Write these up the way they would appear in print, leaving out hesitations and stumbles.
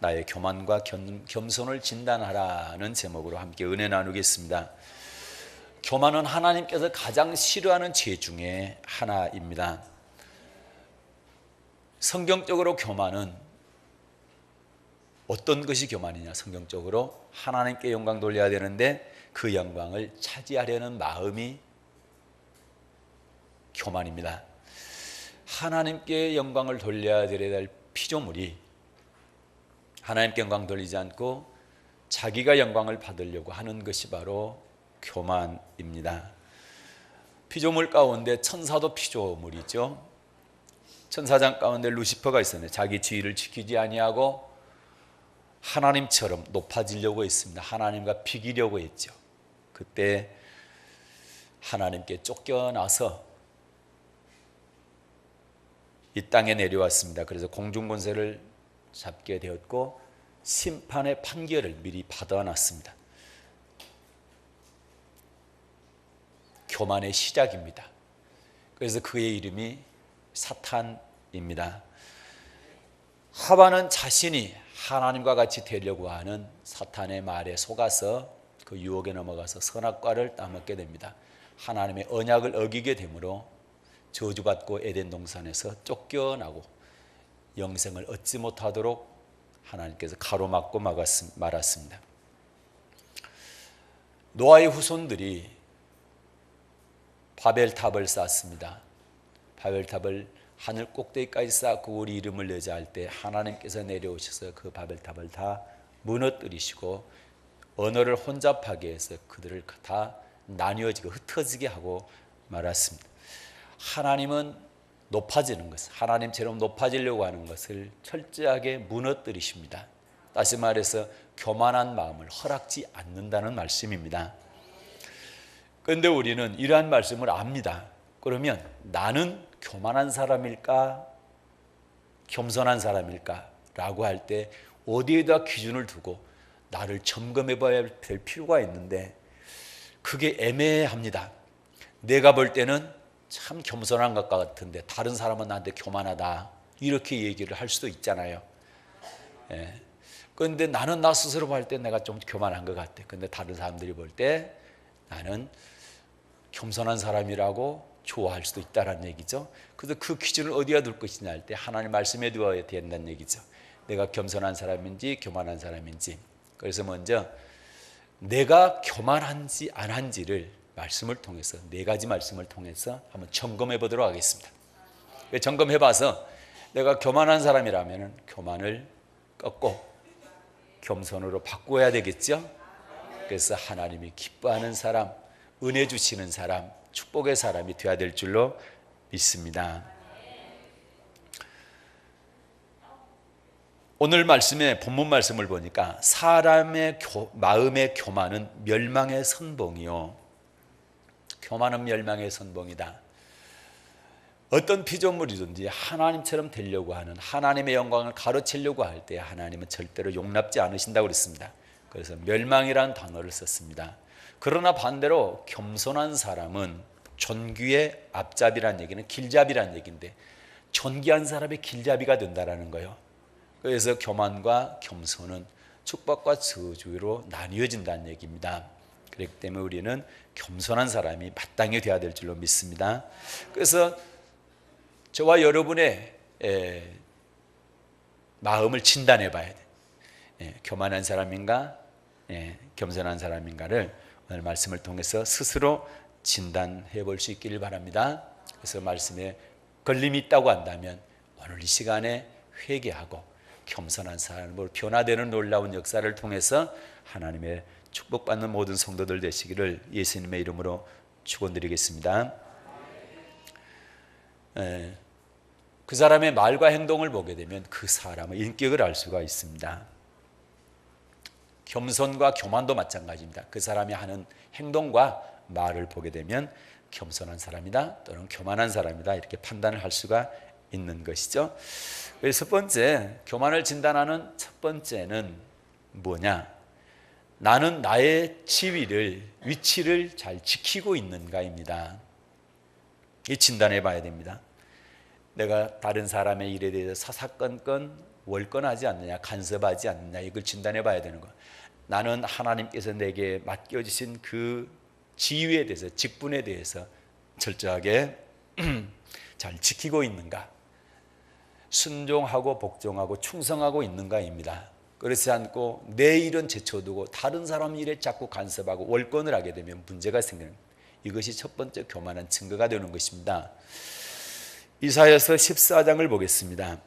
나의 교만과 겸손을 진단하라는 제목으로 함께 은혜 나누겠습니다. 교만은 하나님께서 가장 싫어하는 죄 중에 하나입니다. 성경적으로 교만은 어떤 것이 교만이냐? 성경적으로 하나님께 영광 돌려야 되는데 그 영광을 차지하려는 마음이 교만입니다. 하나님께 영광을 돌려야 될 피조물이 하나님께 영광 돌리지 않고 자기가 영광을 받으려고 하는 것이 바로 교만입니다. 피조물 가운데 천사도 피조물이죠. 천사장 가운데 루시퍼가 있었는데 자기 지위를 지키지 아니하고 하나님처럼 높아지려고 했습니다. 하나님과 비기려고 했죠. 그때 하나님께 쫓겨나서 이 땅에 내려왔습니다. 그래서 공중권세를 잡게 되었고 심판의 판결을 미리 받아놨습니다. 교만의 시작입니다. 그래서 그의 이름이 사탄입니다. 하와는 자신이 하나님과 같이 되려고 하는 사탄의 말에 속아서 그 유혹에 넘어가서 선악과를 따먹게 됩니다. 하나님의 언약을 어기게 되므로 저주받고 에덴 동산에서 쫓겨나고 영생을 얻지 못하도록 하나님께서 가로막고 말았습니다. 노아의 후손들이 바벨탑을 쌓았습니다. 바벨탑을 하늘 꼭대기까지 쌓고 우리 이름을 내자 할 때 하나님께서 내려오셔서 그 바벨탑을 다 무너뜨리시고 언어를 혼잡하게 해서 그들을 다 나뉘어지고 흩어지게 하고 말았습니다. 하나님은 높아지는 것, 하나님처럼 높아지려고 하는 것을 철저하게 무너뜨리십니다. 다시 말해서 교만한 마음을 허락지 않는다는 말씀입니다. 그런데 우리는 이러한 말씀을 압니다. 그러면 나는 교만한 사람일까? 겸손한 사람일까? 라고 할 때 어디에다 기준을 두고 나를 점검해 봐야 될 필요가 있는데 그게 애매합니다. 내가 볼 때는 참 겸손한 것 같은데 다른 사람은 나한테 교만하다 이렇게 얘기를 할 수도 있잖아요. 그런데 나는 나 스스로 볼 때 내가 좀 교만한 것 같아. 그런데 다른 사람들이 볼 때 나는 겸손한 사람이라고 좋아할 수도 있다는 얘기죠. 그래서 그 기준을 어디다 둘 것이냐 할 때 하나님 말씀에 두어야 된다는 얘기죠. 내가 겸손한 사람인지 교만한 사람인지. 그래서 먼저 내가 교만한지 안 한지를 말씀을 통해서 네 가지 말씀을 통해서 한번 점검해 보도록 하겠습니다. 점검해 봐서 내가 교만한 사람이라면 교만을 꺾고 겸손으로 바꿔야 되겠죠. 그래서 하나님이 기뻐하는 사람, 은혜 주시는 사람, 축복의 사람이 되어야 될 줄로 믿습니다. 오늘 말씀에 본문 말씀을 보니까 사람의 마음의 교만은 멸망의 선봉이요. 교만은 멸망의 선봉이다. 어떤 피조물이든지 하나님처럼 되려고 하는 하나님의 영광을 가로채려고 할 때 하나님은 절대로 용납지 않으신다고 그랬습니다. 그래서 멸망이라는 단어를 썼습니다. 그러나 반대로 겸손한 사람은 존귀의 앞잡이라는 얘기는 길잡이라는 얘기인데 존귀한 사람의 길잡이가 된다는 거예요. 그래서 교만과 겸손은 축복과 저주로 나뉘어진다는 얘기입니다. 그렇기 때문에 우리는 겸손한 사람이 마땅히 되어야 될 줄로 믿습니다. 그래서 저와 여러분의 마음을 진단해 봐야 돼. 교만한 사람인가 겸손한 사람인가를 오늘 말씀을 통해서 스스로 진단해 볼 수 있기를 바랍니다. 그래서 말씀에 걸림이 있다고 한다면 오늘 이 시간에 회개하고 겸손한 사람으로 변화되는 놀라운 역사를 통해서 하나님의 축복받는 모든 성도들 되시기를 예수님의 이름으로 축원드리겠습니다. 그 사람의 말과 행동을 보게 되면 그 사람의 인격을 알 수가 있습니다. 겸손과 교만도 마찬가지입니다. 그 사람이 하는 행동과 말을 보게 되면 겸손한 사람이다 또는 교만한 사람이다 이렇게 판단을 할 수가 있는 것이죠. 그래서 첫 번째, 교만을 진단하는 첫 번째는 뭐냐? 나는 나의 지위를, 위치를 잘 지키고 있는가입니다. 이 진단해 봐야 됩니다. 내가 다른 사람의 일에 대해서 사사건건 월권하지 않느냐, 간섭하지 않느냐, 이걸 진단해 봐야 되는 거예요. 나는 하나님께서 내게 맡겨주신 그 지위에 대해서, 직분에 대해서 철저하게 잘 지키고 있는가, 순종하고 복종하고 충성하고 있는가입니다. 그렇지 않고 내 일은 제쳐두고 다른 사람 일에 자꾸 간섭하고 월권을 하게 되면 문제가 생기는, 이것이 첫 번째 교만한 증거가 되는 것입니다. 이사야서 14장을 보겠습니다.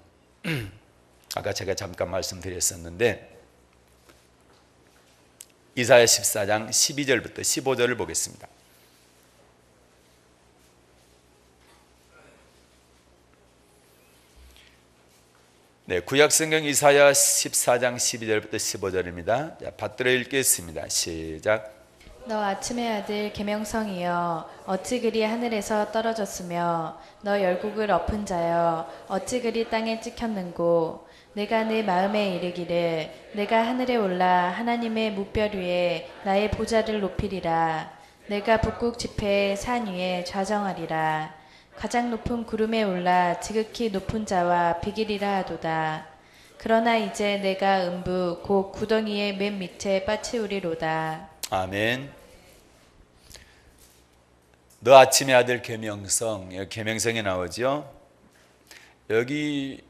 아까 제가 잠깐 말씀드렸었는데 이사야 14장 12절부터 15절을 보겠습니다. 네, 구약성경 이사야 14장 12절부터 15절입니다. 자, 받들어 읽겠습니다. 시작. 너 아침의 아들 계명성이여 어찌 그리 하늘에서 떨어졌으며 너 열국을 엎은 자여 어찌 그리 땅에 찍혔는고 내가 내 마음에 이르기를 내가 하늘에 올라 하나님의 뭇별 위에 나의 보좌를 높이리라. 내가 북극 지폐의 산 위에 좌정하리라. 가장 높은 구름에 올라 지극히 높은 자와 비기리라 하도다. 그러나 이제 내가 음부 곧 구덩이의 맨 밑에 빠치우리로다. 아멘. 너 아침의 아들 계명성, 계명성이 나오죠. 여기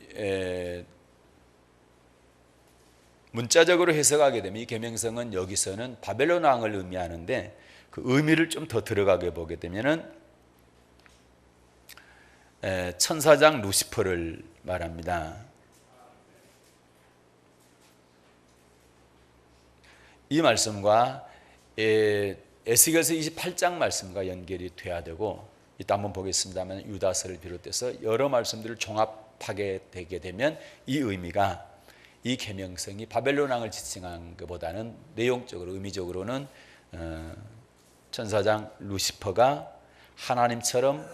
문자적으로 해석하게 되면 이 계명성은 여기서는 바벨론 왕을 의미하는데 그 의미를 좀 더 들어가게 보게 되면은 천사장 루시퍼를 말합니다. 이 말씀과 에스겔서 28장 말씀과 연결이 돼야 되고, 이따 한번 보겠습니다만 유다서를 비롯해서 여러 말씀들을 종합하게 되게 되면 이 의미가, 이 계명성이 바벨론 왕을 지칭한 것보다는 내용적으로 의미적으로는 천사장 루시퍼가 하나님처럼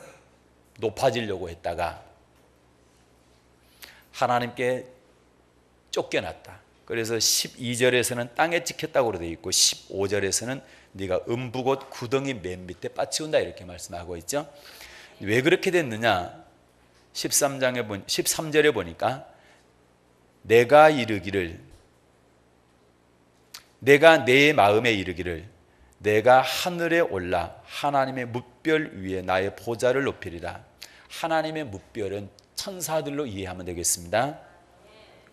높아지려고 했다가 하나님께 쫓겨났다. 그래서 12절에서는 땅에 찍혔다고 되어 있고 15절에서는 네가 음부 곧 구덩이 맨 밑에 빠치운다 이렇게 말씀하고 있죠. 왜 그렇게 됐느냐? 13절에 보니까 내가 이르기를, 내가 내 마음에 이르기를 내가 하늘에 올라 하나님의 뭇별 위에 나의 보좌를 높이리라. 하나님의 뭇별은 천사들로 이해하면 되겠습니다.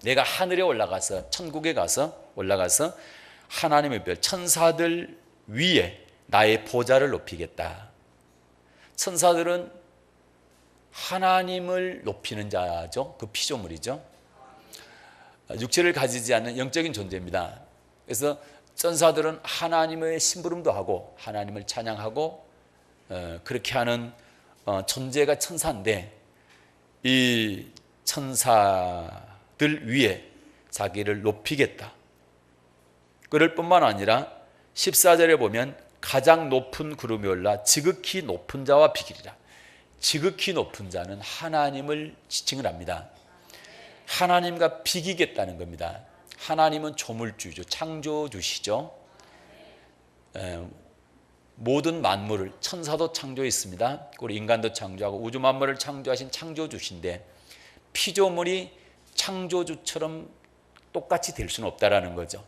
내가 하늘에 올라가서, 천국에 가서 올라가서 하나님의 별, 천사들 위에 나의 보좌를 높이겠다. 천사들은 하나님을 높이는 자죠. 그 피조물이죠. 육체를 가지지 않는 영적인 존재입니다. 그래서 천사들은 하나님의 심부름도 하고 하나님을 찬양하고 그렇게 하는 존재가 천사인데, 이 천사들 위에 자기를 높이겠다. 그럴 뿐만 아니라 14절에 보면 가장 높은 구름이 올라 지극히 높은 자와 비기리라. 지극히 높은 자는 하나님을 지칭을 합니다. 하나님과 비기겠다는 겁니다. 하나님은 조물주죠. 창조주시죠. 모든 만물을, 천사도 창조했습니다. 우리 인간도 창조하고 우주 만물을 창조하신 창조주신데 피조물이 창조주처럼 똑같이 될 수는 없다라는 거죠.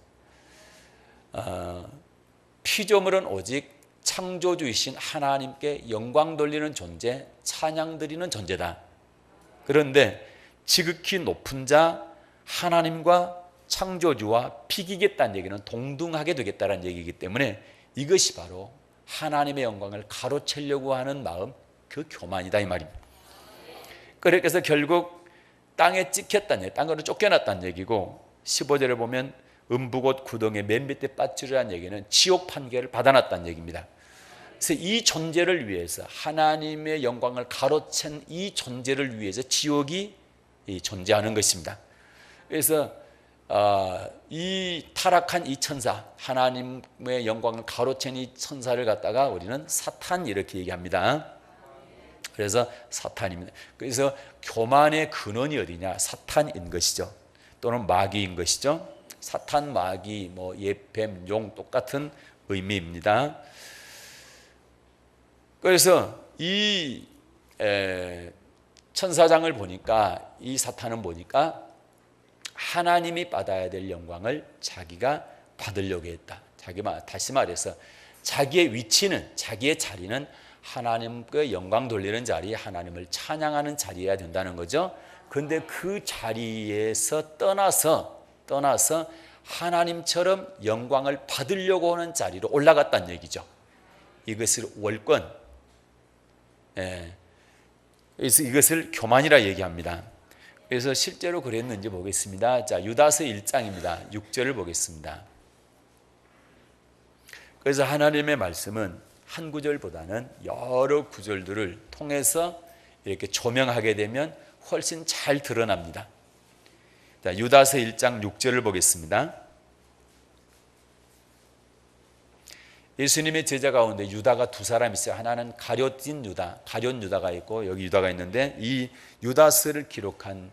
피조물은 오직 창조주이신 하나님께 영광 돌리는 존재, 찬양 드리는 존재다. 그런데 지극히 높은 자 하나님과 창조주와 비기겠다는 얘기는 동등하게 되겠다는 얘기이기 때문에 이것이 바로 하나님의 영광을 가로채려고 하는 마음, 그 교만이다 이 말입니다. 그래서 결국 땅에 찍혔다는 얘기, 땅으로 쫓겨났다는 얘기고, 15절에 보면 음부 곧 구덩이 맨 밑에 빠뜨리라는 얘기는 지옥 판결을 받아놨다는 얘기입니다. 그래서 이 존재를 위해서, 하나님의 영광을 가로챈 이 존재를 위해서 지옥이 존재하는 것입니다. 그래서 이 타락한 이 천사, 하나님의 영광을 가로챈 이 천사를 갖다가 우리는 사탄 이렇게 얘기합니다. 그래서 사탄입니다. 그래서 교만의 근원이 어디냐? 사탄인 것이죠. 또는 마귀인 것이죠. 사탄, 마귀, 예뱀, 용 똑같은 의미입니다. 그래서 이 천사장을 보니까, 이 사탄은 보니까 하나님이 받아야 될 영광을 자기가 받으려고 했다. 다시 말해서 자기의 위치는, 자기의 자리는 하나님께 영광 돌리는 자리, 하나님을 찬양하는 자리여야 된다는 거죠. 그런데 그 자리에서 떠나서 하나님처럼 영광을 받으려고 하는 자리로 올라갔다는 얘기죠. 이것을 월권, 그래서 이것을 교만이라 얘기합니다. 그래서 실제로 그랬는지 보겠습니다. 자, 유다서 1장입니다. 6절을 보겠습니다. 그래서 하나님의 말씀은 한 구절보다는 여러 구절들을 통해서 이렇게 조명하게 되면 훨씬 잘 드러납니다. 자, 유다서 1장 6절을 보겠습니다. 예수님의 제자 가운데 유다가 두 사람 있어요. 하나는 가룟 유다가 있고 여기 유다가 있는데, 이 유다서를 기록한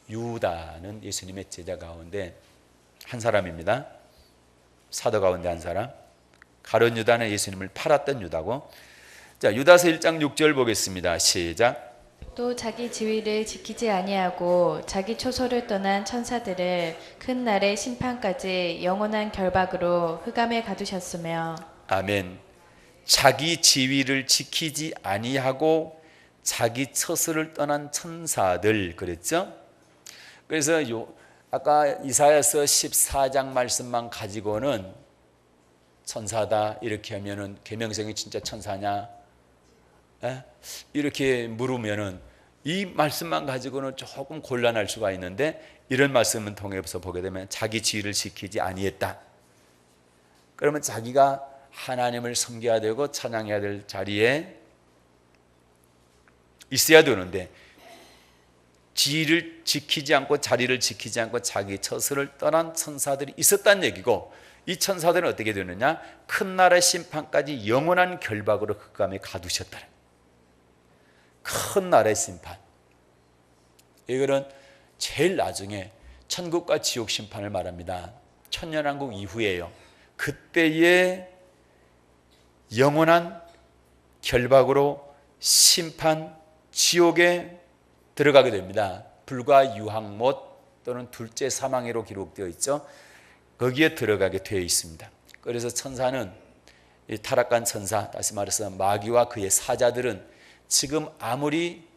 유다는 예수님의 제자 가운데 한 사람입니다. 사도 가운데 한 사람. 가룟 유다는 예수님을 팔았던 유다고. 자, 유다서 1장 6절 보겠습니다. 시작. 또 자기 지위를 지키지 아니하고 자기 초소를 떠난 천사들을 큰 날의 심판까지 영원한 결박으로 흑암에 가두셨으며. 아멘. 자기 지위를 지키지 아니하고 자기 처소를 떠난 천사들 그랬죠? 그래서 아까 이사야서 14장 말씀만 가지고는 천사다 이렇게 하면은 계명성이 진짜 천사냐? 이렇게 물으면은 이 말씀만 가지고는 조금 곤란할 수가 있는데, 이런 말씀을 통해서 보게 되면 자기 지위를 지키지 아니했다. 그러면 자기가 하나님을 섬겨야 되고 찬양해야 될 자리에 있어야 되는데, 지위를 지키지 않고 자리를 지키지 않고 자기 처소를 떠난 천사들이 있었다는 얘기고, 이 천사들은 어떻게 되느냐? 큰 나라의 심판까지 영원한 결박으로 흑암에 가두셨다. 큰 나라의 심판. 이거는 제일 나중에 천국과 지옥 심판을 말합니다. 천년왕국 이후에요. 그때의 영원한 결박으로 심판, 지옥에 들어가게 됩니다. 불과 유황못 또는 둘째 사망해로 기록되어 있죠. 거기에 들어가게 되어 있습니다. 그래서 천사는, 이 타락한 천사, 다시 말해서 마귀와 그의 사자들은 지금 아무리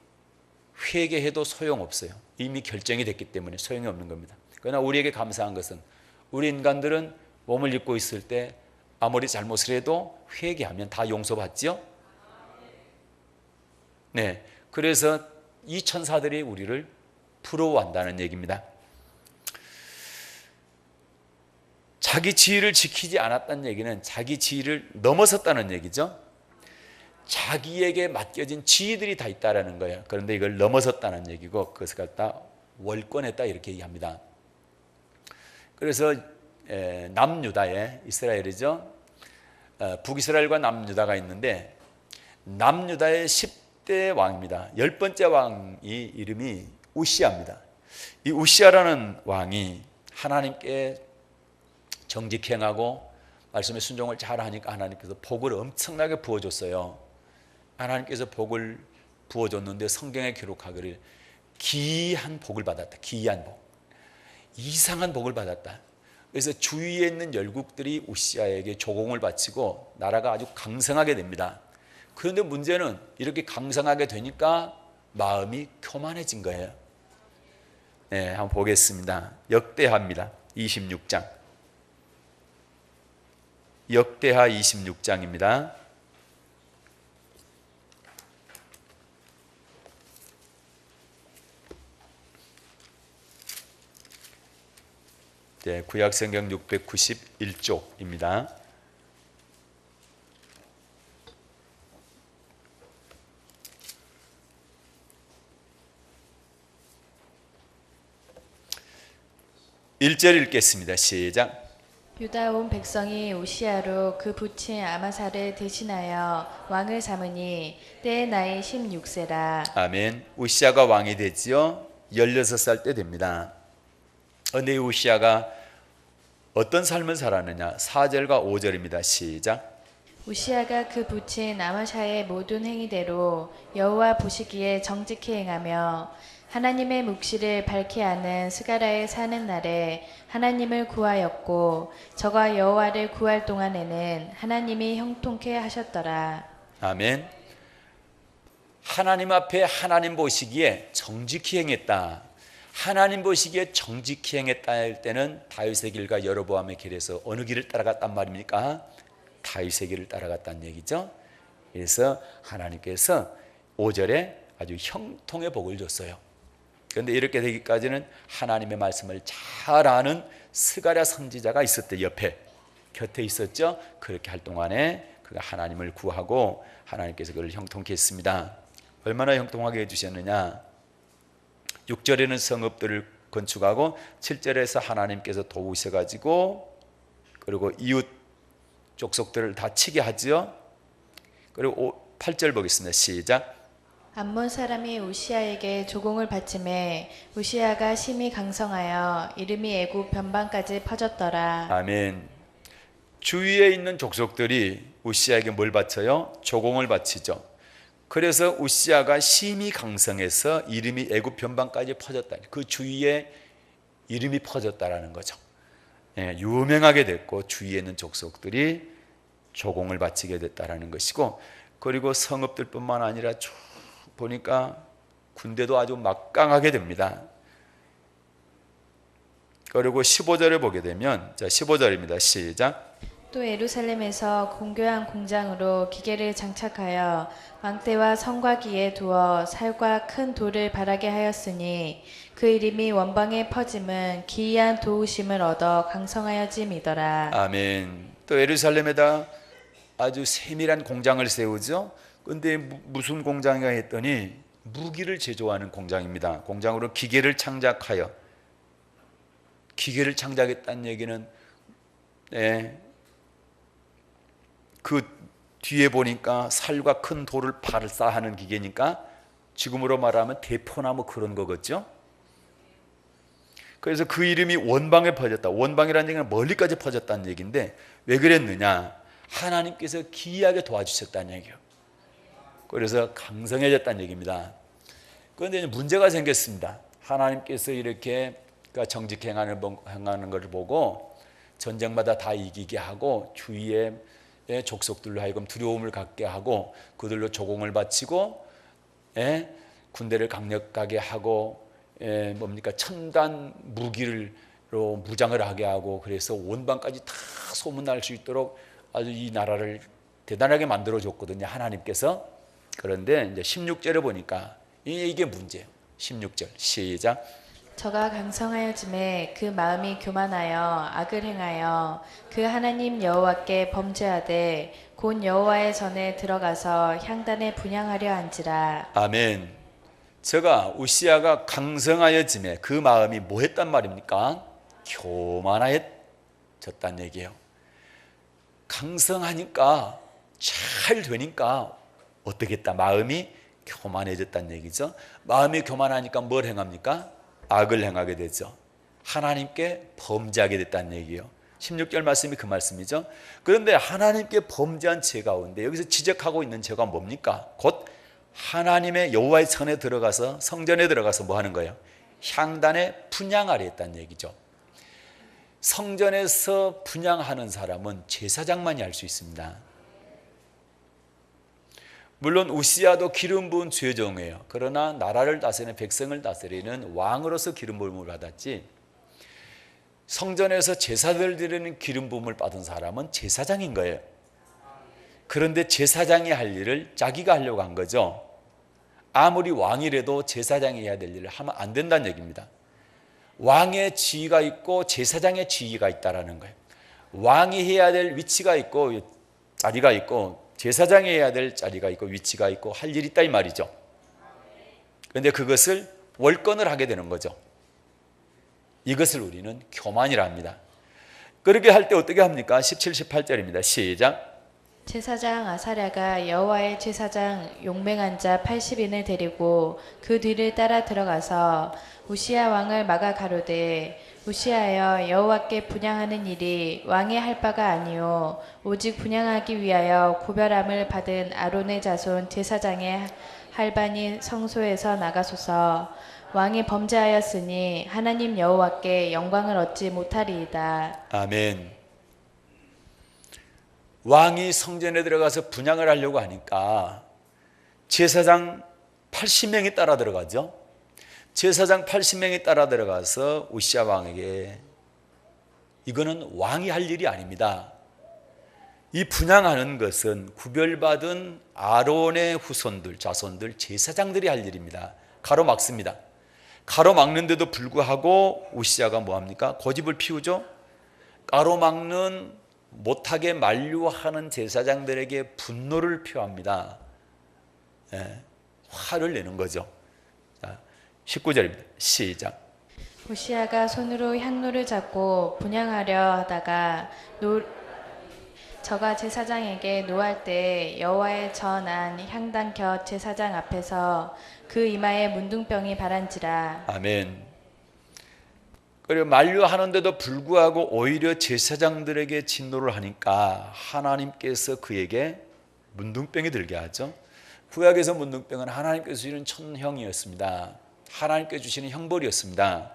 회개해도 소용없어요. 이미 결정이 됐기 때문에 소용이 없는 겁니다. 그러나 우리에게 감사한 것은, 우리 인간들은 몸을 입고 있을 때 아무리 잘못을 해도 회개하면 다 용서받죠? 네, 그래서 이 천사들이 우리를 부러워한다는 얘기입니다. 자기 지위를 지키지 않았다는 얘기는 자기 지위를 넘어섰다는 얘기죠. 자기에게 맡겨진 지위들이 다 있다라는 거예요. 그런데 이걸 넘어섰다는 얘기고, 그것을 갖다 월권했다 이렇게 얘기합니다. 그래서 남유다에, 이스라엘이죠, 북이스라엘과 남유다가 있는데, 남유다의 10대 왕입니다. 10번째 왕이 이름이 우시아입니다. 이 우시아라는 왕이 하나님께 정직행하고 말씀에 순종을 잘하니까 하나님께서 복을 엄청나게 부어줬어요. 하나님께서 복을 부어줬는데 성경에 기록하기를 기이한 복을 받았다. 기이한 복, 이상한 복을 받았다. 그래서 주위에 있는 열국들이 우시아에게 조공을 바치고 나라가 아주 강성하게 됩니다. 그런데 문제는 이렇게 강성하게 되니까 마음이 교만해진 거예요. 네, 한번 보겠습니다. 역대하입니다. 26장. 역대하 26장입니다. 네, 구약성경 691쪽입니다. (1절) 읽겠습니다. 시작. 유다 온 백성이 우시아로 그 부친 아마사를 대신하여 왕을 삼으니 때의 나이 16세라. 아멘. 우시아가 왕이 되지요. 16살 때 됩니다. 그런데 이 우시아가 어떤 삶을 살았느냐? 4절과 5절입니다. 시작. 우시아가 그 부친 아마샤의 모든 행위대로 여호와 보시기에 정직히 행하며 하나님의 묵시를 밝히 아는 스가랴의 사는 날에 하나님을 구하였고 저가 여호와를 구할 동안에는 하나님이 형통케 하셨더라. 아멘. 하나님 앞에 하나님 보시기에 정직히 행했다. 하나님 보시기에 정직히 행했다 할 때는 다윗의 길과 여로보암의 길에서 어느 길을 따라갔단 말입니까? 다윗의 길을 따라갔다는 얘기죠. 그래서 하나님께서 5절에 아주 형통의 복을 줬어요. 그런데 이렇게 되기까지는 하나님의 말씀을 잘 아는 스가랴 선지자가 있었대. 옆에 곁에 있었죠. 그렇게 할 동안에 그가 하나님을 구하고 하나님께서 그를 형통케 했습니다. 얼마나 형통하게 해주셨느냐. 6절에는 성읍들을 건축하고 7절에서 하나님께서 도우셔가지고 그리고 이웃 족속들을 다 치게 하죠. 그리고 8절 보겠습니다. 시작. 암몬 사람이 우시아에게 조공을 바치매 우시아가 심히 강성하여 이름이 애굽 변방까지 퍼졌더라. 아멘. 주위에 있는 족속들이 우시아에게 뭘 바쳐요? 조공을 바치죠. 그래서 우시아가 심히 강성해서 이름이 애굽 변방까지 퍼졌다. 그 주위에 이름이 퍼졌다라는 거죠. 예, 유명하게 됐고 주위에 있는 족속들이 조공을 바치게 됐다라는 것이고, 그리고 성읍들뿐만 아니라 쭉 보니까 군대도 아주 막강하게 됩니다. 그리고 15절을 보게 되면, 자 15절입니다. 시작. 또 예루살렘에서 공교한 공장으로 기계를 장착하여 왕대와 성곽위에 두어 살과 큰 돌을 바라게 하였으니 그 이름이 원방에 퍼짐은 기이한 도우심을 얻어 강성하여짐이더라. 아멘. 또 예루살렘에다 아주 세밀한 공장을 세우죠. 근데 무슨 공장이가 했더니 무기를 제조하는 공장입니다. 공장으로 기계를 창작하여, 기계를 창작했다는 얘기는 그 뒤에 보니까 살과 큰 돌을 발사하는 기계니까 지금으로 말하면 대포나무 그런 거겠죠. 그래서 그 이름이 원방에 퍼졌다. 원방이라는 얘기는 멀리까지 퍼졌다는 얘기인데 왜 그랬느냐? 하나님께서 기이하게 도와주셨다는 얘기예요. 그래서 강성해졌다는 얘기입니다. 그런데 문제가 생겼습니다. 하나님께서 이렇게 정직 행하는 것을 보고 전쟁마다 다 이기게 하고 주위에 족속들로 하여금 두려움을 갖게 하고 그들로 조공을 바치고 군대를 강력하게 하고 뭡니까 첨단 무기로 무장을 하게 하고, 그래서 원방까지 다 소문날 수 있도록 아주 이 나라를 대단하게 만들어줬거든요, 하나님께서. 그런데 이제 16절에 보니까 이게 문제예요. 16절 시작. 저가 강성하여짐에 그 마음이 교만하여 악을 행하여 그 하나님 여호와께 범죄하되 곧 여호와의 전에 들어가서 향단에 분향하려 한지라. 아멘. 저가 우시아가 강성하여짐에 그 마음이 뭐 했단 말입니까? 교만하여졌단 얘기예요. 강성하니까 잘 되니까 어떻겠다, 마음이 교만해졌단 얘기죠. 마음이 교만하니까 뭘 행합니까? 악을 행하게 되죠. 하나님께 범죄하게 됐다는 얘기예요. 16절 말씀이 그 말씀이죠. 그런데 하나님께 범죄한 죄 가운데 여기서 지적하고 있는 죄가 뭡니까? 곧 하나님의 여호와의 전에 들어가서, 성전에 들어가서 뭐 하는 거예요? 향단에 분향하려 했다는 얘기죠. 성전에서 분향하는 사람은 제사장만이 할 수 있습니다. 물론 우시아도 기름 부은 죄종이에요. 그러나 나라를 다스리는, 백성을 다스리는 왕으로서 기름 부음을 받았지, 성전에서 제사를 드리는 기름 부음을 받은 사람은 제사장인 거예요. 그런데 제사장이 할 일을 자기가 하려고 한 거죠. 아무리 왕이라도 제사장이 해야 될 일을 하면 안 된다는 얘기입니다. 왕의 지위가 있고 제사장의 지위가 있다라는 거예요. 왕이 해야 될 위치가 있고 자리가 있고, 제사장이 해야 될 자리가 있고 위치가 있고 할 일이 있다 이 말이죠. 그런데 그것을 월권을 하게 되는 거죠. 이것을 우리는 교만이라 합니다. 그렇게 할 때 어떻게 합니까? 17, 18절입니다. 시작. 제사장 아사랴가 여호와의 제사장 용맹한 자 80인을 데리고 그 뒤를 따라 들어가서 우시아 왕을 막아 가로되 우시아여, 여호와께 분향하는 일이 왕이 할 바가 아니요 오직 분향하기 위하여 구별함을 받은 아론의 자손 제사장의 할반이 성소에서 나가소서. 왕이 범죄하였으니 하나님 여호와께 영광을 얻지 못하리이다. 아멘. 왕이 성전에 들어가서 분향을 하려고 하니까 제사장 80명이 따라 들어가죠. 제사장 80명이 따라 들어가서 우시야 왕에게 이거는 왕이 할 일이 아닙니다. 이 분향하는 것은 구별받은 아론의 후손들, 자손들, 제사장들이 할 일입니다. 가로막습니다. 가로막는데도 불구하고 우시야가 뭐합니까? 고집을 피우죠. 가로막는 못하게 만류하는 제사장들에게 분노를 표합니다. 화를 내는 거죠. 19절입니다. 시작. 우시야가 손으로 향로를 잡고 분향하려 하다가 저가 제사장에게 노할 때 여호와의 전안 향단 곁 제사장 앞에서 그 이마에 문둥병이 바란지라. 아멘. 그리고 만류하는데도 불구하고 오히려 제사장들에게 진노를 하니까 하나님께서 그에게 문둥병이 들게 하죠. 구약에서 문둥병은 하나님께서 주시는 천형이었습니다. 하나님께서 주시는 형벌이었습니다.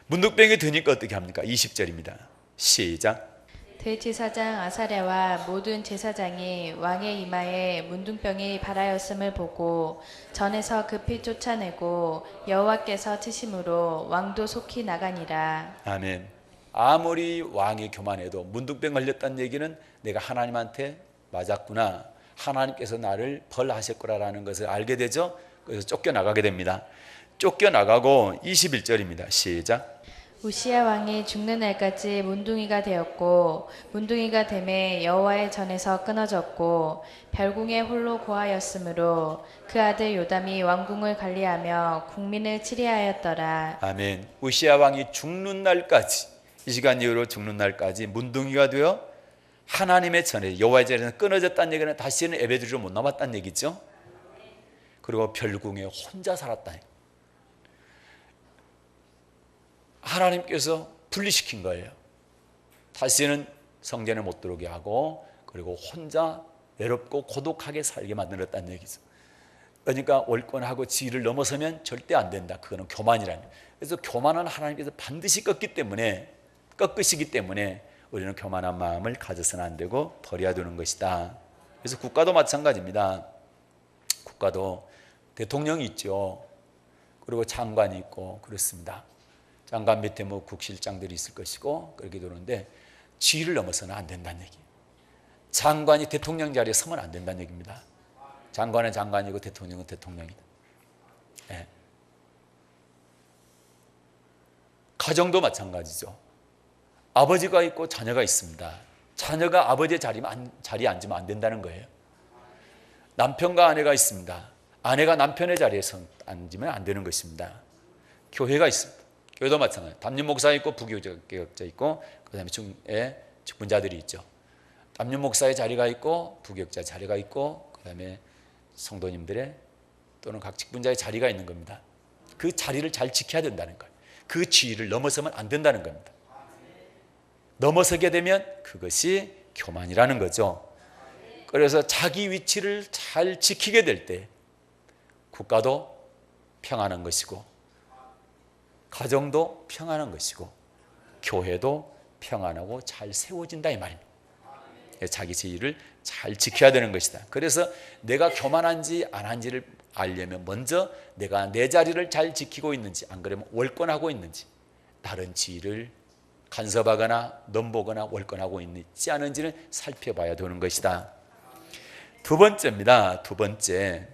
문둥병이 드니까 어떻게 합니까? 20절입니다. 시작. 대제사장 아사랴와 모든 제사장이 왕의 이마에 문둥병이 발하였음을 보고 전에서 급히 쫓아내고 여호와께서 치심으로 왕도 속히 나가니라. 아멘. 아무리 왕이 교만해도 문둥병 걸렸다는 얘기는 내가 하나님한테 맞았구나, 하나님께서 나를 벌하실 거라는 것을 알게 되죠. 그래서 쫓겨나가게 됩니다. 쫓겨나가고 21절입니다. 시작. 우시야 왕이 죽는 날까지 문둥이가 되었고 문둥이가 됨에 여호와의 전에서 끊어졌고 별궁에 홀로 고하였으므로 그 아들 요담이 왕궁을 관리하며 국민을 치리하였더라. 아멘. 우시야 왕이 죽는 날까지, 이 시간 이후로 죽는 날까지 문둥이가 되어 하나님의 전에 여호와의 전에서 끊어졌다는 얘기는 다시는 예배드리러 못 나왔다는 얘기죠. 그리고 별궁에 혼자 살았다. 하나님께서 분리시킨 거예요. 다시는 성전에 못 들어오게 하고 그리고 혼자 외롭고 고독하게 살게 만들었다는 얘기죠. 그러니까 월권하고 지위를 넘어서면 절대 안 된다. 그거는 교만이라는. 그래서 교만은 하나님께서 반드시 꺾으시기 때문에 우리는 교만한 마음을 가져서는 안 되고 버려야 되는 것이다. 그래서 국가도 마찬가지입니다. 국가도 대통령이 있죠. 그리고 장관이 있고 그렇습니다. 장관 밑에 뭐 국실장들이 있을 것이고 그렇게 되는데 지위를 넘어서는 안 된다는 얘기예요. 장관이 대통령 자리에 서면 안 된다는 얘기입니다. 장관은 장관이고 대통령은 대통령이다. 네. 가정도 마찬가지죠. 아버지가 있고 자녀가 있습니다. 자녀가 아버지의 자리에 앉으면 안 된다는 거예요. 남편과 아내가 있습니다. 아내가 남편의 자리에 앉으면 안 되는 것입니다. 교회가 있습니다. 교회도 마찬가지예요. 담임 목사 있고 부교육자 있고 그다음에 직분자들이 있죠. 담임 목사의 자리가 있고 부교육자 자리가 있고 그다음에 성도님들의 또는 각 직분자의 자리가 있는 겁니다. 그 자리를 잘 지켜야 된다는 거예요. 그 지위를 넘어서면 안 된다는 겁니다. 넘어서게 되면 그것이 교만이라는 거죠. 그래서 자기 위치를 잘 지키게 될 때 국가도 평안한 것이고 가정도 평안한 것이고 교회도 평안하고 잘 세워진다 이 말입니다. 자기 지위를 잘 지켜야 되는 것이다. 그래서 내가 교만한지 안 한지를 알려면 먼저 내가 내 자리를 잘 지키고 있는지, 안 그러면 월권하고 있는지, 다른 지위를 간섭하거나 넘보거나 월권하고 있지 않은지를 살펴봐야 되는 것이다. 두 번째입니다. 두 번째,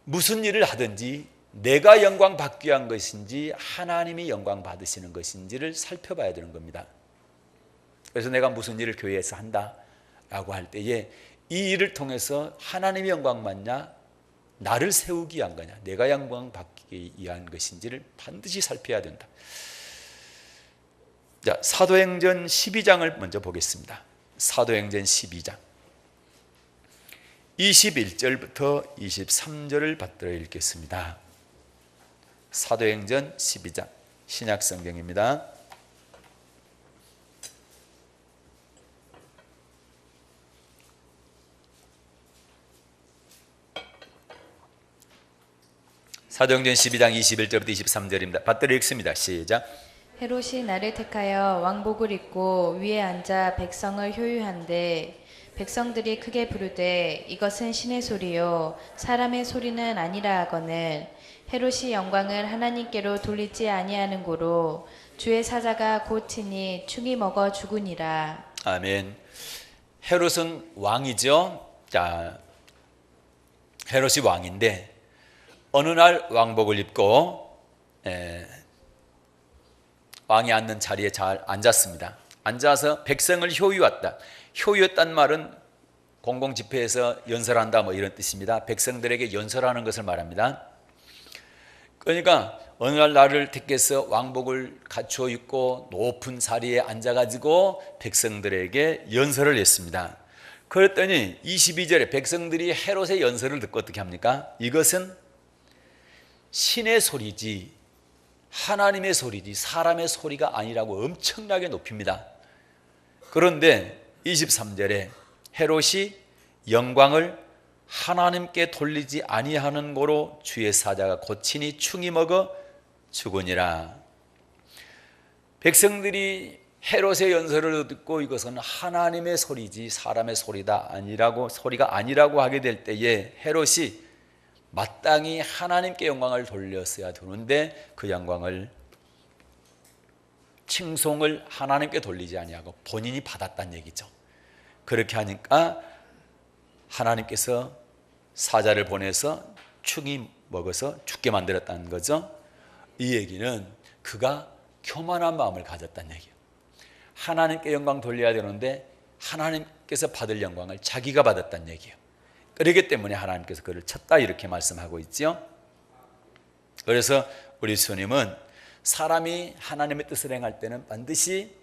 무슨 일을 하든지 내가 영광 받기 위한 것인지 하나님이 영광 받으시는 것인지를 살펴봐야 되는 겁니다. 그래서 내가 무슨 일을 교회에서 한다라고 할 때에 이 일을 통해서 하나님이 영광 받냐, 나를 세우기 위한 거냐, 내가 영광 받기 위한 것인지를 반드시 살펴야 된다. 자, 사도행전 12장을 먼저 보겠습니다. 사도행전 12장 21절부터 23절을 받들어 읽겠습니다. 사도행전 12장 신약성경입니다. 사도행전 12장 21절부터 23절입니다. 받들어 읽습니다. 시작. 헤롯이 나를 택하여 왕복을 입고 위에 앉아 백성을 효유한데 백성들이 크게 부르되 이것은 신의 소리요 사람의 소리는 아니라 하거늘 헤롯이 영광을 하나님께로 돌리지 아니하는 고로 주의 사자가 곧 치니 충이 먹어 죽으니라. 아멘. 헤롯은 왕이죠. 자, 헤롯이 왕인데 어느 날 왕복을 입고 왕이 앉는 자리에 잘 앉았습니다. 앉아서 백성을 효유했다. 효유했단 말은 공공집회에서 연설한다 뭐 이런 뜻입니다. 백성들에게 연설하는 것을 말합니다. 그러니까 어느 날 나를 택해서 왕복을 갖추어 입고 높은 자리에 앉아가지고 백성들에게 연설을 했습니다. 그랬더니 22절에 백성들이 헤롯의 연설을 듣고 어떻게 합니까? 이것은 신의 소리지 하나님의 소리지 사람의 소리가 아니라고 엄청나게 높입니다. 그런데 23절에 헤롯이 영광을 하나님께 돌리지 아니하는 고로 주의 사자가 고치니 충이 먹어 죽으니라. 백성들이 헤롯의 연설을 듣고 이것은 하나님의 소리지 사람의 소리가 아니라고 하게 될 때에 헤롯이 마땅히 하나님께 영광을 돌렸어야 되는데 그 영광을 칭송을 하나님께 돌리지 아니하고 본인이 받았다는 얘기죠. 그렇게 하니까 하나님께서 사자를 보내서 충이 먹어서 죽게 만들었다는 거죠. 이 얘기는 그가 교만한 마음을 가졌다는 얘기예요. 하나님께 영광 돌려야 되는데 하나님께서 받을 영광을 자기가 받았다는 얘기예요. 그렇기 때문에 하나님께서 그를 쳤다 이렇게 말씀하고 있죠. 그래서 우리 주님은 사람이 하나님의 뜻을 행할 때는 반드시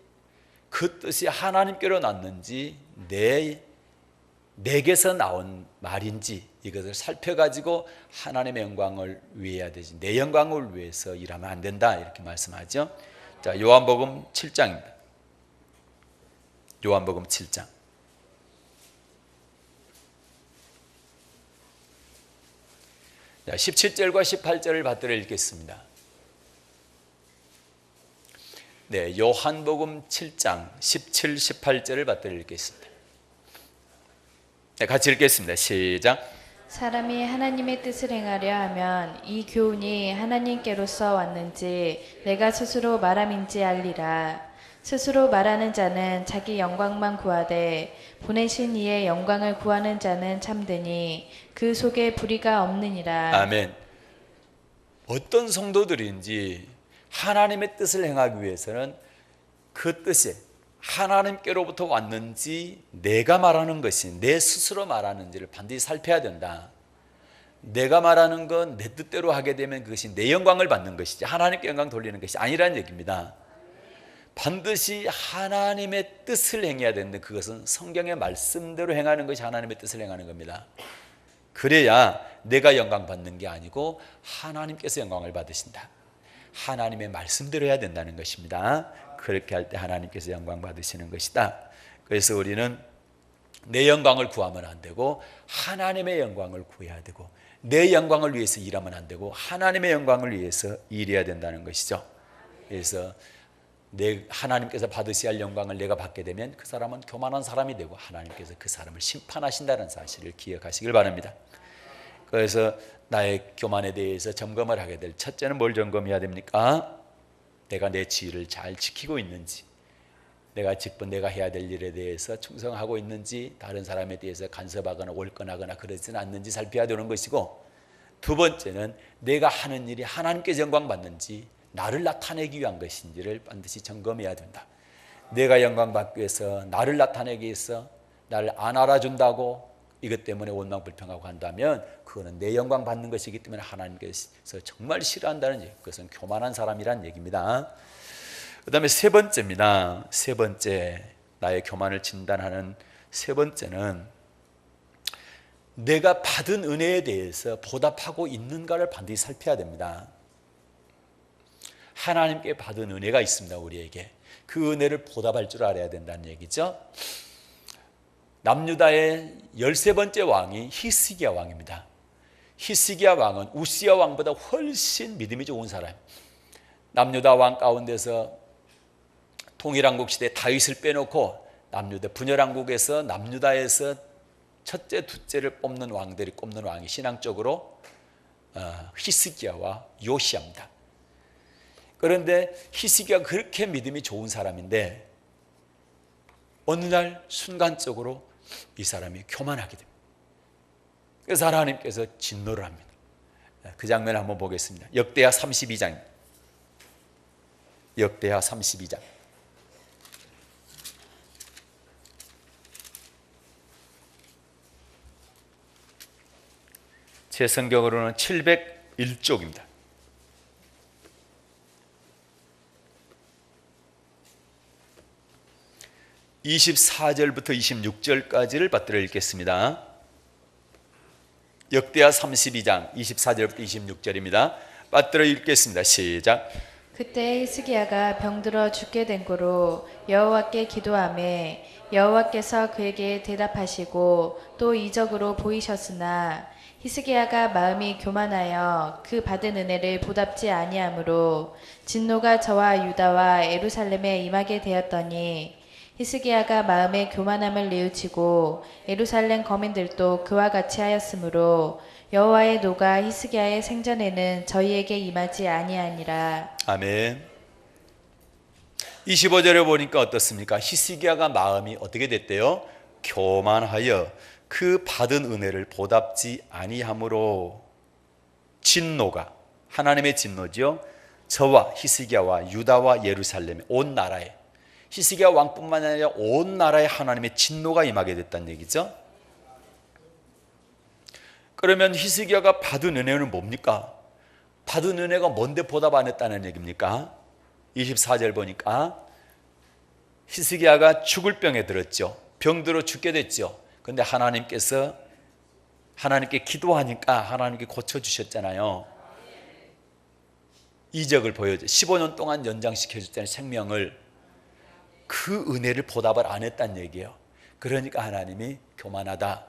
그 뜻이 하나님께로 났는지 내게서 나온 말인지 이것을 살펴가지고 하나님의 영광을 위해야 되지 내 영광을 위해서 일하면 안 된다 이렇게 말씀하죠. 자, 요한복음 7장입니다. 요한복음 7장 17절과 18절을 받들어 읽겠습니다. 네, 요한복음 7장 17, 18절을 받들어 읽겠습니다. 네, 같이 읽겠습니다. 시작. 사람이 하나님의 뜻을 행하려 하면 이 교훈이 하나님께로서 왔는지 내가 스스로 말함인지 알리라. 스스로 말하는 자는 자기 영광만 구하되 보내신 이의 영광을 구하는 자는 참되니 그 속에 불의가 없느니라. 아멘. 어떤 성도들인지 하나님의 뜻을 행하기 위해서는 그 뜻이 하나님께로부터 왔는지 내가 말하는 것이 내 스스로 말하는지를 반드시 살펴야 된다. 내가 말하는 건 내 뜻대로 하게 되면 그것이 내 영광을 받는 것이지 하나님께 영광 돌리는 것이 아니라는 얘기입니다. 반드시 하나님의 뜻을 행해야 되는데 그것은 성경의 말씀대로 행하는 것이 하나님의 뜻을 행하는 겁니다. 그래야 내가 영광 받는 게 아니고 하나님께서 영광을 받으신다. 하나님의 말씀대로 해야 된다는 것입니다. 그렇게 할 때 하나님께서 영광 받으시는 것이다. 그래서 우리는 내 영광을 구하면 안 되고 하나님의 영광을 구해야 되고 내 영광을 위해서 일하면 안 되고 하나님의 영광을 위해서 일해야 된다는 것이죠. 그래서 하나님께서 받으셔야 할 영광을 내가 받게 되면 그 사람은 교만한 사람이 되고 하나님께서 그 사람을 심판하신다는 사실을 기억하시길 바랍니다. 그래서 나의 교만에 대해서 점검을 하게 될 첫째는 뭘 점검해야 됩니까? 내가 내 지위를 잘 지키고 있는지, 내가 해야 될 일에 대해서 충성하고 있는지, 다른 사람에 대해서 간섭하거나 올건하거나 그러지는 않는지 살펴야 되는 것이고, 두 번째는 내가 하는 일이 하나님께 영광 받는지 나를 나타내기 위한 것인지를 반드시 점검해야 된다. 내가 영광 받기 위해서 나를 나타내기 위해서 나를 안 알아준다고 이것 때문에 원망불평하고 한다면 그거는 내 영광 받는 것이기 때문에 하나님께서 정말 싫어한다는 얘기, 그것은 교만한 사람이란 얘기입니다. 그 다음에 세 번째입니다. 세 번째, 나의 교만을 진단하는 세 번째는 내가 받은 은혜에 대해서 보답하고 있는가를 반드시 살펴야 됩니다. 하나님께 받은 은혜가 있습니다. 우리에게 그 은혜를 보답할 줄 알아야 된다는 얘기죠. 남유다의 13번째 왕이 히스기야 왕입니다. 히스기야 왕은 우시야 왕보다 훨씬 믿음이 좋은 사람. 남유다 왕 가운데서 통일왕국 시대 다윗을 빼놓고 남유다 분열왕국에서 남유다에서 첫째, 둘째를 뽑는 왕들이 꼽는 왕이 신앙적으로 히스기야와 요시야입니다. 그런데 히스기야가 그렇게 믿음이 좋은 사람인데 어느 날 순간적으로 이 사람이 교만하게 됩니다. 그래서 하나님께서 진노를 합니다. 그 장면을 한번 보겠습니다. 역대하 32장. 역대하 32장. 제 성경으로는 701쪽입니다. (24절부터) (26절까지를) 받들어 읽겠습니다. 역대하 32장 24절부터 26절입니다. 받들어 읽겠습니다. 시작. 그때 히스기야가 병들어 죽게 된 고로 여호와께 기도하매 여호와께서 그에게 대답하시고 또 이적으로 보이셨으나 히스기야가 마음이 교만하여 그 받은 은혜를 보답지 아니하므로 진노가 저와 유다와 예루살렘에 임하게 되었더니 히스기야가 마음의 교만함을 뉘우치고 예루살렘 거민들도 그와 같이 하였으므로 여호와의 노가 히스기야의 생전에는 저희에게 임하지 아니하니라. 아멘. 25절에 보니까 어떻습니까? 히스기야가 마음이 어떻게 됐대요? 교만하여 그 받은 은혜를 보답지 아니하므로 진노가, 하나님의 진노죠, 저와 히스기야와 유다와 예루살렘 온 나라에, 히스기야 왕뿐만 아니라 온 나라에 하나님의 진노가 임하게 됐다는 얘기죠. 그러면 히스기야가 받은 은혜는 뭡니까? 받은 은혜가 뭔데 보답 안 했다는 얘기입니까? 24절 보니까 히스기야가 죽을 병에 들었죠. 병들어 죽게 됐죠. 그런데 하나님께 기도하니까 하나님께 고쳐주셨잖아요. 이적을 보여줘. 15년 동안 연장시켜줬잖아요. 생명을. 그 은혜를 보답을 안 했다는 얘기예요. 그러니까 하나님이 교만하다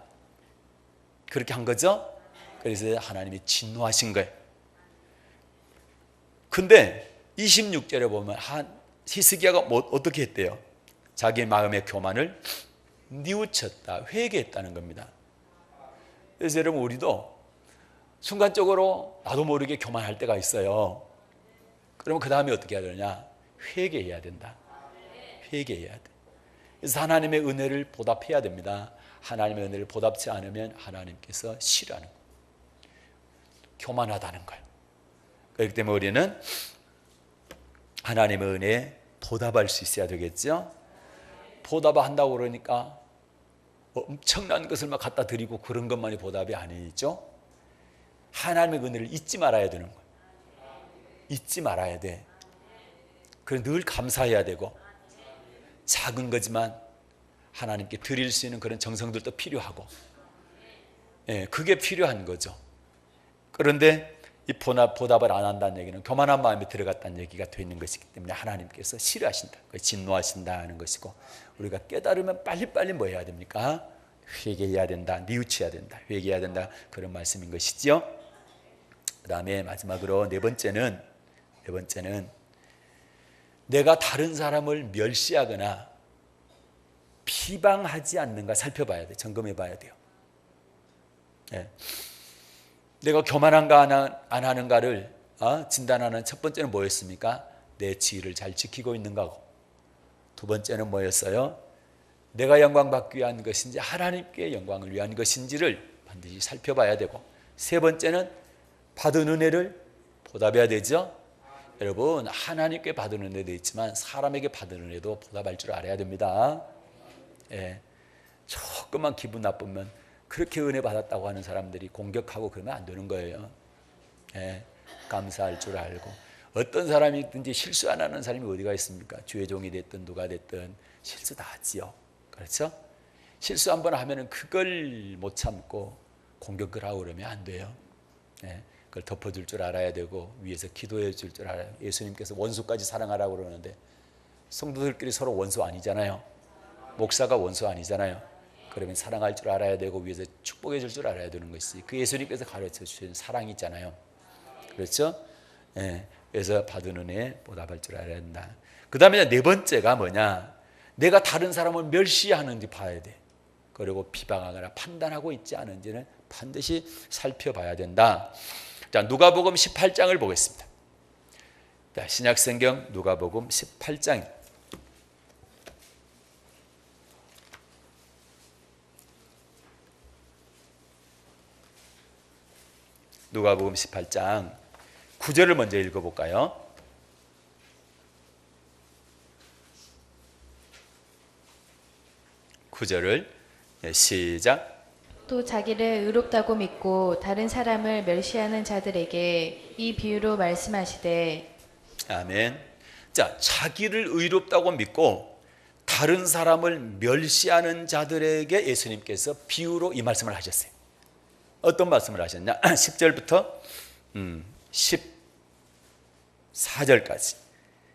그렇게 한 거죠. 그래서 하나님이 진노하신 거예요. 근데 26절에 보면 히스기야가 어떻게 했대요? 자기 마음의 교만을 뉘우쳤다, 회개했다는 겁니다. 그래서 여러분, 우리도 순간적으로 나도 모르게 교만할 때가 있어요. 그러면 그 다음에 어떻게 해야 되느냐? 회개해야 된다. 회개해야 돼. 그래서 하나님의 은혜를 보답해야 됩니다. 하나님의 은혜를 보답지 않으면 하나님께서 싫어하는 거예요. 교만하다는 거예요. 그렇기 때문에 우리는 하나님의 은혜에 보답할 수 있어야 되겠죠. 보답을 한다고 그러니까 엄청난 것을 막 갖다 드리고 그런 것만이 보답이 아니죠. 하나님의 은혜를 잊지 말아야 되는 거예요. 잊지 말아야 돼. 그래서 늘 감사해야 되고, 작은 거지만 하나님께 드릴 수 있는 그런 정성들도 필요하고, 그게 필요한 거죠. 그런데 이 보답을 안 한다는 얘기는 교만한 마음이 들어갔다는 얘기가 되어 있는 것이기 때문에 하나님께서 싫어하신다, 진노하신다는 것이고, 우리가 깨달으면 빨리빨리 뭐 해야 됩니까? 회개해야 된다, 뉘우쳐야 된다, 회개해야 된다, 그런 말씀인 것이죠. 그 다음에 마지막으로 네 번째는 내가 다른 사람을 멸시하거나 비방하지 않는가 살펴봐야 돼. 점검해 봐야 돼요. 내가 교만한가 안 하는가를 진단하는 첫 번째는 뭐였습니까? 내 지위를 잘 지키고 있는가고, 두 번째는 뭐였어요? 내가 영광 받기 위한 것인지 하나님께 영광을 위한 것인지를 반드시 살펴봐야 되고, 세 번째는 받은 은혜를 보답해야 되죠. 여러분, 하나님께 받은 은혜도 있지만 사람에게 받은 은혜도 보답할 줄 알아야 됩니다. 조금만 기분 나쁘면 그렇게 은혜 받았다고 하는 사람들이 공격하고 그러면 안 되는 거예요. 감사할 줄 알고. 어떤 사람이든지 실수 안 하는 사람이 어디가 있습니까? 주의 종이 됐든 누가 됐든 실수 다 하지요. 그렇죠? 실수 한번 하면은 그걸 못 참고 공격을 하고 그러면 안 돼요. 그걸 덮어줄 줄 알아야 되고, 위에서 기도해 줄 줄 알아요. 예수님께서 원수까지 사랑하라고 그러는데 성도들끼리 서로 원수 아니잖아요. 목사가 원수 아니잖아요. 그러면 사랑할 줄 알아야 되고 위에서 축복해 줄 줄 알아야 되는 것이 그 예수님께서 가르쳐 주신 사랑이 있잖아요. 그렇죠? 예, 그래서 받은 은혜에 보답할 줄 알아야 된다. 그 다음에 네 번째가 뭐냐? 내가 다른 사람을 멸시하는지 봐야 돼. 그리고 비방하거나 판단하고 있지 않은지는 반드시 살펴봐야 된다. 자, 누가복음 18장을 보겠습니다. 자, 신약성경 누가복음 18장. 누가복음 18장 9절을 먼저 읽어볼까요? 9절을 시작. 또 자기를 의롭다고 믿고 다른 사람을 멸시하는 자들에게 이 비유로 말씀하시되. 아멘. 자, 자기를 의롭다고 믿고 다른 사람을 멸시하는 자들에게 예수님께서 비유로 이 말씀을 하셨어요. 어떤 말씀을 하셨냐? 10절부터 14절까지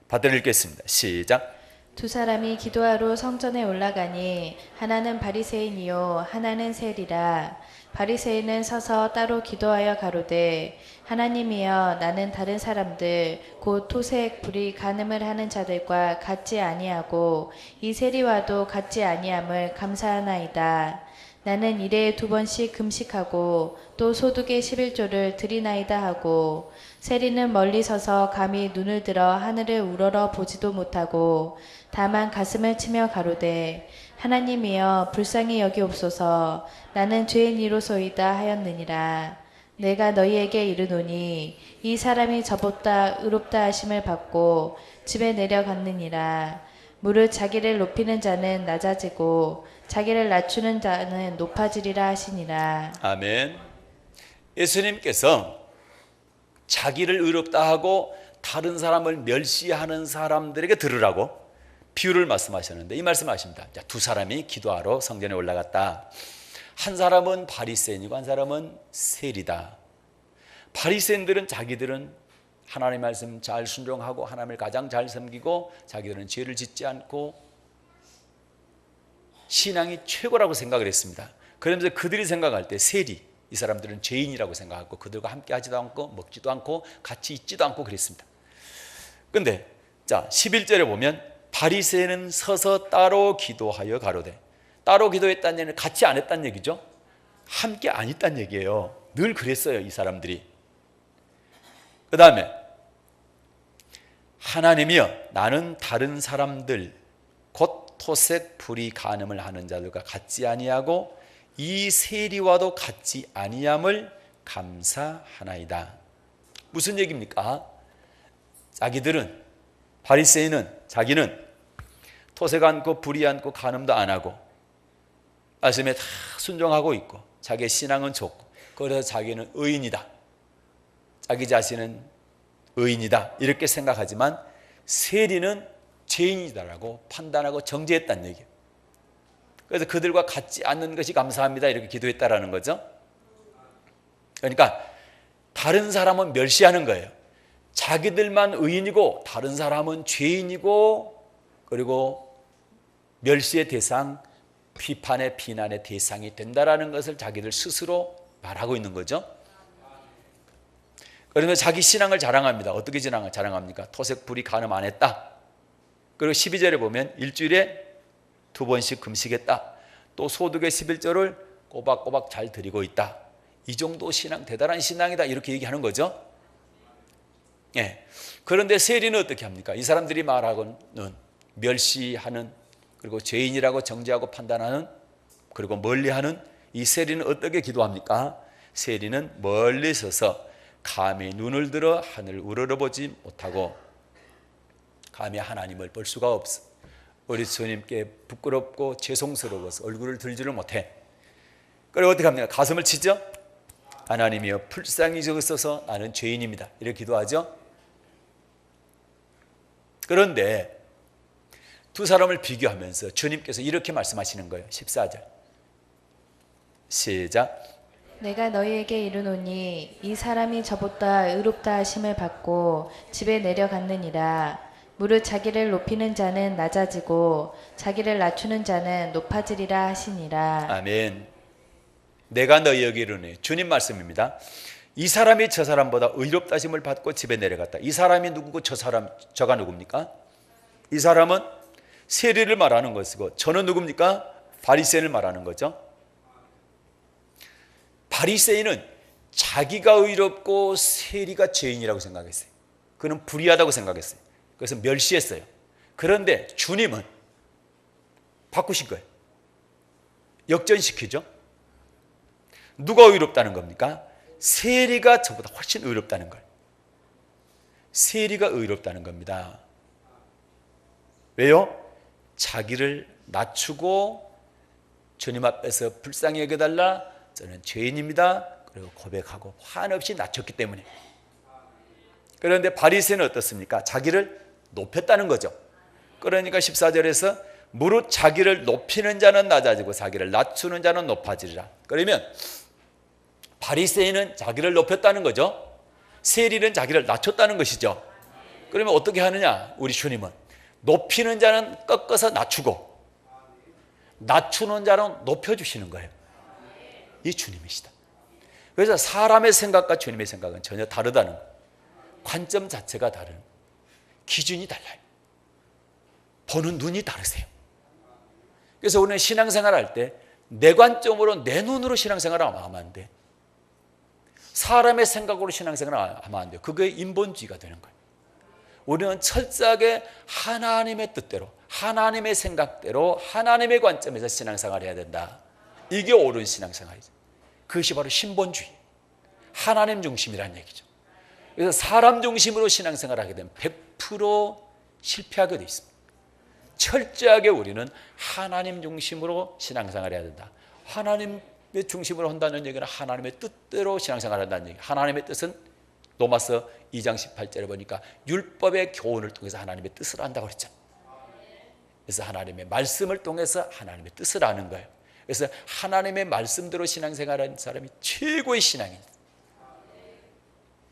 받들어 읽겠습니다. 시작. 두 사람이 기도하러 성전에 올라가니 하나는 바리새인이요 하나는 세리라. 바리새인은 서서 따로 기도하여 가로되 하나님이여 나는 다른 사람들 곧 토색 불의 간음을 하는 자들과 같지 아니하고 이 세리와도 같지 아니함을 감사하나이다. 나는 일에 2번씩 금식하고 또 소득의 11조를 드리나이다 하고 세리는 멀리 서서 감히 눈을 들어 하늘을 우러러 보지도 못하고 다만 가슴을 치며 가로되 하나님이여 불쌍히 여기옵소서 나는 죄인이로소이다 하였느니라. 내가 너희에게 이르노니 이 사람이 저보다 의롭다 하심을 받고 집에 내려갔느니라. 무릇 자기를 높이는 자는 낮아지고 자기를 낮추는 자는 높아지리라 하시니라. 아멘. 예수님께서 자기를 의롭다 하고 다른 사람을 멸시하는 사람들에게 들으라고 비유를 말씀하셨는데 이 말씀하십니다. 자, 두 사람이 기도하러 성전에 올라갔다. 한 사람은 바리새인이고 한 사람은 세리다. 바리새인들은 자기들은 하나님의 말씀 잘 순종하고 하나님을 가장 잘 섬기고 자기들은 죄를 짓지 않고 신앙이 최고라고 생각을 했습니다. 그러면서 그들이 생각할 때 세리, 이 사람들은 죄인이라고 생각하고 그들과 함께 하지도 않고 먹지도 않고 같이 있지도 않고 그랬습니다. 근데 자 11절에 보면 바리새인은 서서 따로 기도하여 가로되, 따로 기도했다는 얘기는 같이 안 했다는 얘기죠. 함께 안 있다는 얘기예요. 늘 그랬어요, 이 사람들이. 그 다음에 하나님이여 나는 다른 사람들 곧 토색 불의 간음을 하는 자들과 같지 아니하고 이 세리와도 같지 아니함을 감사하나이다. 무슨 얘기입니까? 자기들은 바리새인은 자기는 토색 않고 불의 않고 간음도 안 하고 말씀에 다 순종하고 있고 자기의 신앙은 좋고 그래서 자기는 의인이다. 자기 자신은 의인이다 이렇게 생각하지만 세리는 죄인이다라고 판단하고 정죄했다는 얘기예요. 그래서 그들과 같지 않는 것이 감사합니다 이렇게 기도했다라는 거죠. 그러니까 다른 사람은 멸시하는 거예요. 자기들만 의인이고 다른 사람은 죄인이고 그리고 멸시의 대상, 비판의 비난의 대상이 된다라는 것을 자기들 스스로 말하고 있는 거죠. 그러면 자기 신앙을 자랑합니다. 어떻게 자랑합니까? 토색 불의 간음 안 했다. 그리고 12절에 보면 일주일에 2번씩 금식했다. 또 소득의 11조를 꼬박꼬박 잘 드리고 있다. 이 정도 신앙 대단한 신앙이다 이렇게 얘기하는 거죠. 예. 그런데 세리는 어떻게 합니까? 이 사람들이 말하고는 멸시하는 그리고 죄인이라고 정죄하고 판단하는 그리고 멀리하는 이 세리는 어떻게 기도합니까? 세리는 멀리 서서 감히 눈을 들어 하늘을 우러러보지 못하고 감히 하나님을 볼 수가 없어. 우리 주님께 부끄럽고 죄송스러워서 얼굴을 들지를 못해. 그리고 어떻게 합니까? 가슴을 치죠? 하나님이여 불쌍히 여기소서 나는 죄인입니다. 이렇게 기도하죠? 그런데 두 사람을 비교하면서 주님께서 이렇게 말씀하시는 거예요. 14절 시작. 내가 너희에게 이르노니 이 사람이 저보다 의롭다 하심을 받고 집에 내려갔느니라. 무릇 자기를 높이는 자는 낮아지고 자기를 낮추는 자는 높아지리라 하시니라. 아멘. 내가 너희에게 이르노니, 주님 말씀입니다. 이 사람이 저 사람보다 의롭다 하심을 받고 집에 내려갔다. 이 사람이 누구고 저가 누굽니까? 이 사람은 세리를 말하는 것이고 저는 누굽니까? 바리새인을 말하는 거죠. 바리새인은 자기가 의롭고 세리가 죄인이라고 생각했어요. 그는 불의하다고 생각했어요. 그래서 멸시했어요. 그런데 주님은 바꾸신 거예요. 역전시키죠. 누가 의롭다는 겁니까? 세리가 저보다 훨씬 의롭다는 거예요. 세리가 의롭다는 겁니다. 왜요? 자기를 낮추고 주님 앞에서 불쌍히 여겨달라, 저는 죄인입니다, 그리고 고백하고 한없이 낮췄기 때문에. 그런데 바리새인은 어떻습니까? 자기를 높였다는 거죠. 그러니까 14절에서 무릇 자기를 높이는 자는 낮아지고 자기를 낮추는 자는 높아지리라. 그러면 바리새인은 자기를 높였다는 거죠. 세리는 자기를 낮췄다는 것이죠. 그러면 어떻게 하느냐? 우리 주님은 높이는 자는 꺾어서 낮추고 낮추는 자는 높여주시는 거예요. 이 주님이시다. 그래서 사람의 생각과 주님의 생각은 전혀 다르다는 거예요. 관점 자체가 다른, 기준이 달라요. 보는 눈이 다르세요. 그래서 우리는 신앙생활 할 때 내 관점으로, 내 눈으로 신앙생활을 하면 안 돼. 사람의 생각으로 신앙생활을 하면 안 돼요. 그게 인본주의가 되는 거예요. 우리는 철저하게 하나님의 뜻대로, 하나님의 생각대로, 하나님의 관점에서 신앙생활을 해야 된다. 이게 옳은 신앙생활이죠. 그것이 바로 신본주의, 하나님 중심이라는 얘기죠. 그래서 사람 중심으로 신앙생활을 하게 되면 100% 실패하게 되어 있습니다. 철저하게 우리는 하나님 중심으로 신앙생활을 해야 된다. 하나님의 중심으로 한다는 얘기는 하나님의 뜻대로 신앙생활을 한다는 얘기. 하나님의 뜻은 로마서 2장 18절에 보니까 율법의 교훈을 통해서 하나님의 뜻을 안다고 그랬잖아요. 그래서 하나님의 말씀을 통해서 하나님의 뜻을 아는 거예요. 그래서 하나님의 말씀대로 신앙생활하는 사람이 최고의 신앙입니다.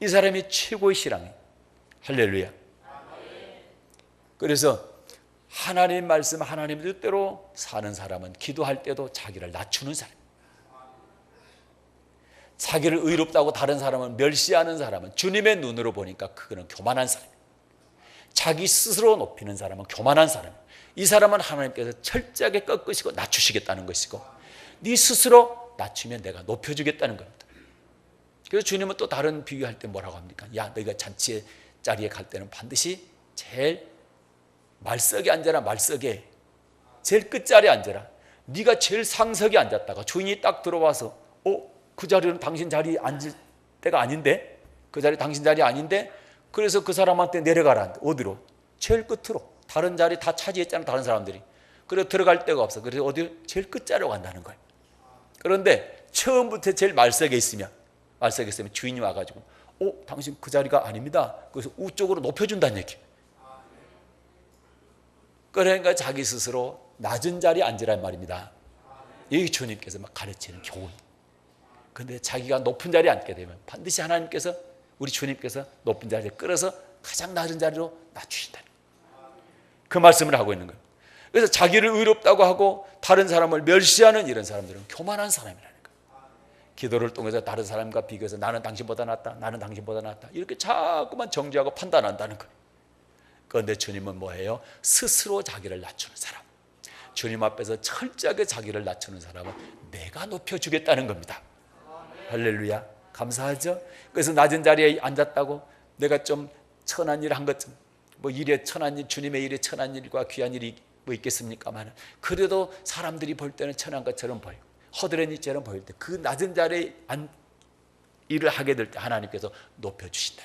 이 사람이 최고의 신앙이에요. 할렐루야. 그래서 하나님 말씀, 하나님 뜻대로 사는 사람은 기도할 때도 자기를 낮추는 사람, 자기를 의롭다고 다른 사람은 멸시하는 사람은 주님의 눈으로 보니까 그거는 교만한 사람, 자기 스스로 높이는 사람은 교만한 사람. 이 사람은 하나님께서 철저하게 꺾으시고 낮추시겠다는 것이고, 네 스스로 낮추면 내가 높여주겠다는 겁니다. 그래서 주님은 또 다른 비유할 때 뭐라고 합니까? 야, 너희가 잔치의 자리에 갈 때는 반드시 제일 말석에 앉아라. 말석에 제일 끝자리에 앉아라. 네가 제일 상석에 앉았다가 주인이 딱 들어와서 그 자리는 당신 자리에 앉을 때가 아닌데, 그 자리 당신 자리 아닌데, 그래서 그 사람한테 내려가라. 어디로? 제일 끝으로. 다른 자리 다 차지했잖아, 다른 사람들이. 그래서 들어갈 데가 없어. 그래서 어디? 제일 끝자리로 간다는 거예요. 그런데 처음부터 제일 말석에 있으면 주인이 와가지고 당신 그 자리가 아닙니다. 그래서 우쪽으로 높여준다는 얘기예요. 그러니까 자기 스스로 낮은 자리에 앉으란 말입니다. 이게 주님께서 막 가르치는 교훈. 그런데 자기가 높은 자리에 앉게 되면 반드시 하나님께서, 우리 주님께서 높은 자리에 끌어서 가장 낮은 자리로 낮추신다는 그 말씀을 하고 있는 거예요. 그래서 자기를 의롭다고 하고 다른 사람을 멸시하는 이런 사람들은 교만한 사람이라는 거예요. 기도를 통해서 다른 사람과 비교해서 나는 당신보다 낫다, 나는 당신보다 낫다, 이렇게 자꾸만 정죄하고 판단한다는 거예요. 그런데 주님은 뭐예요? 스스로 자기를 낮추는 사람, 주님 앞에서 철저하게 자기를 낮추는 사람은 내가 높여주겠다는 겁니다. 할렐루야. 감사하죠? 그래서 낮은 자리에 앉았다고 내가 좀 천한 일 한 것, 뭐 일에 천한 일, 주님의 일에 천한 일과 귀한 일이 뭐 있겠습니까만, 그래도 사람들이 볼 때는 천한 것처럼 보이고 허드렛 일처럼 보일 때, 그 낮은 자리에 일을 하게 될 때 하나님께서 높여주신다.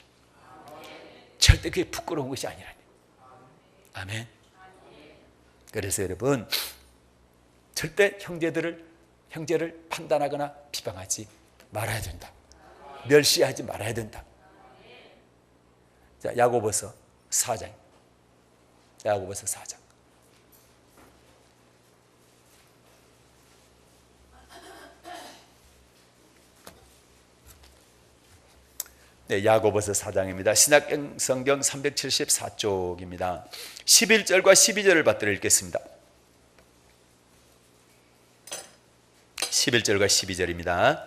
절대 그게 부끄러운 것이 아니라. 아멘. 그래서 여러분, 절대 형제를 판단하거나 비방하지 말아야 된다. 멸시하지 말아야 된다. 자, 야고보서 4장. 야고보서 4장. 네, 야고보서 4장입니다. 신약 성경 374쪽입니다. 11절과 12절을 받들어 읽겠습니다. 11절과 12절입니다.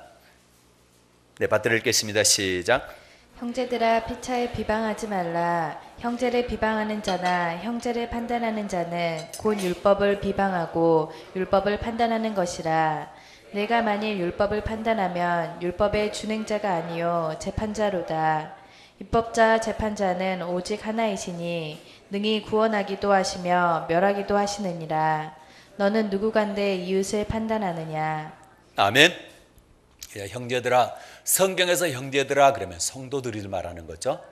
네, 받들어 읽겠습니다. 시작. 형제들아 피차에 비방하지 말라. 형제를 비방하는 자나 형제를 판단하는 자는 곧 율법을 비방하고 율법을 판단하는 것이라. 내가 만일 율법을 판단하면 율법의 준행자가 아니요 재판자로다. 입법자 재판자는 오직 하나이시니 능히 구원하기도 하시며 멸하기도 하시느니라. 너는 누구간데 이웃을 판단하느냐. 아멘. 형제들아, 성경에서 형제들아 그러면 성도들을 말하는 거죠.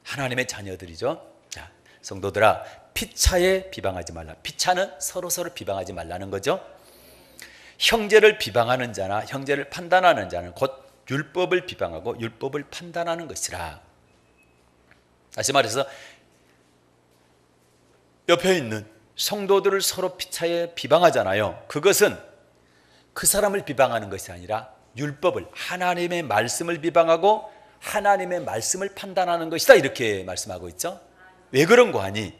하나님의 자녀들이죠. 자, 성도들아, 피차에 비방하지 말라. 피차는 서로 비방하지 말라는 거죠. 형제를 비방하는 자나 형제를 판단하는 자는 곧 율법을 비방하고 율법을 판단하는 것이라. 다시 말해서 옆에 있는 성도들을 서로 피차에 비방하잖아요. 그것은 그 사람을 비방하는 것이 아니라 율법을, 하나님의 말씀을 비방하고 하나님의 말씀을 판단하는 것이다, 이렇게 말씀하고 있죠. 왜 그런 거 아니?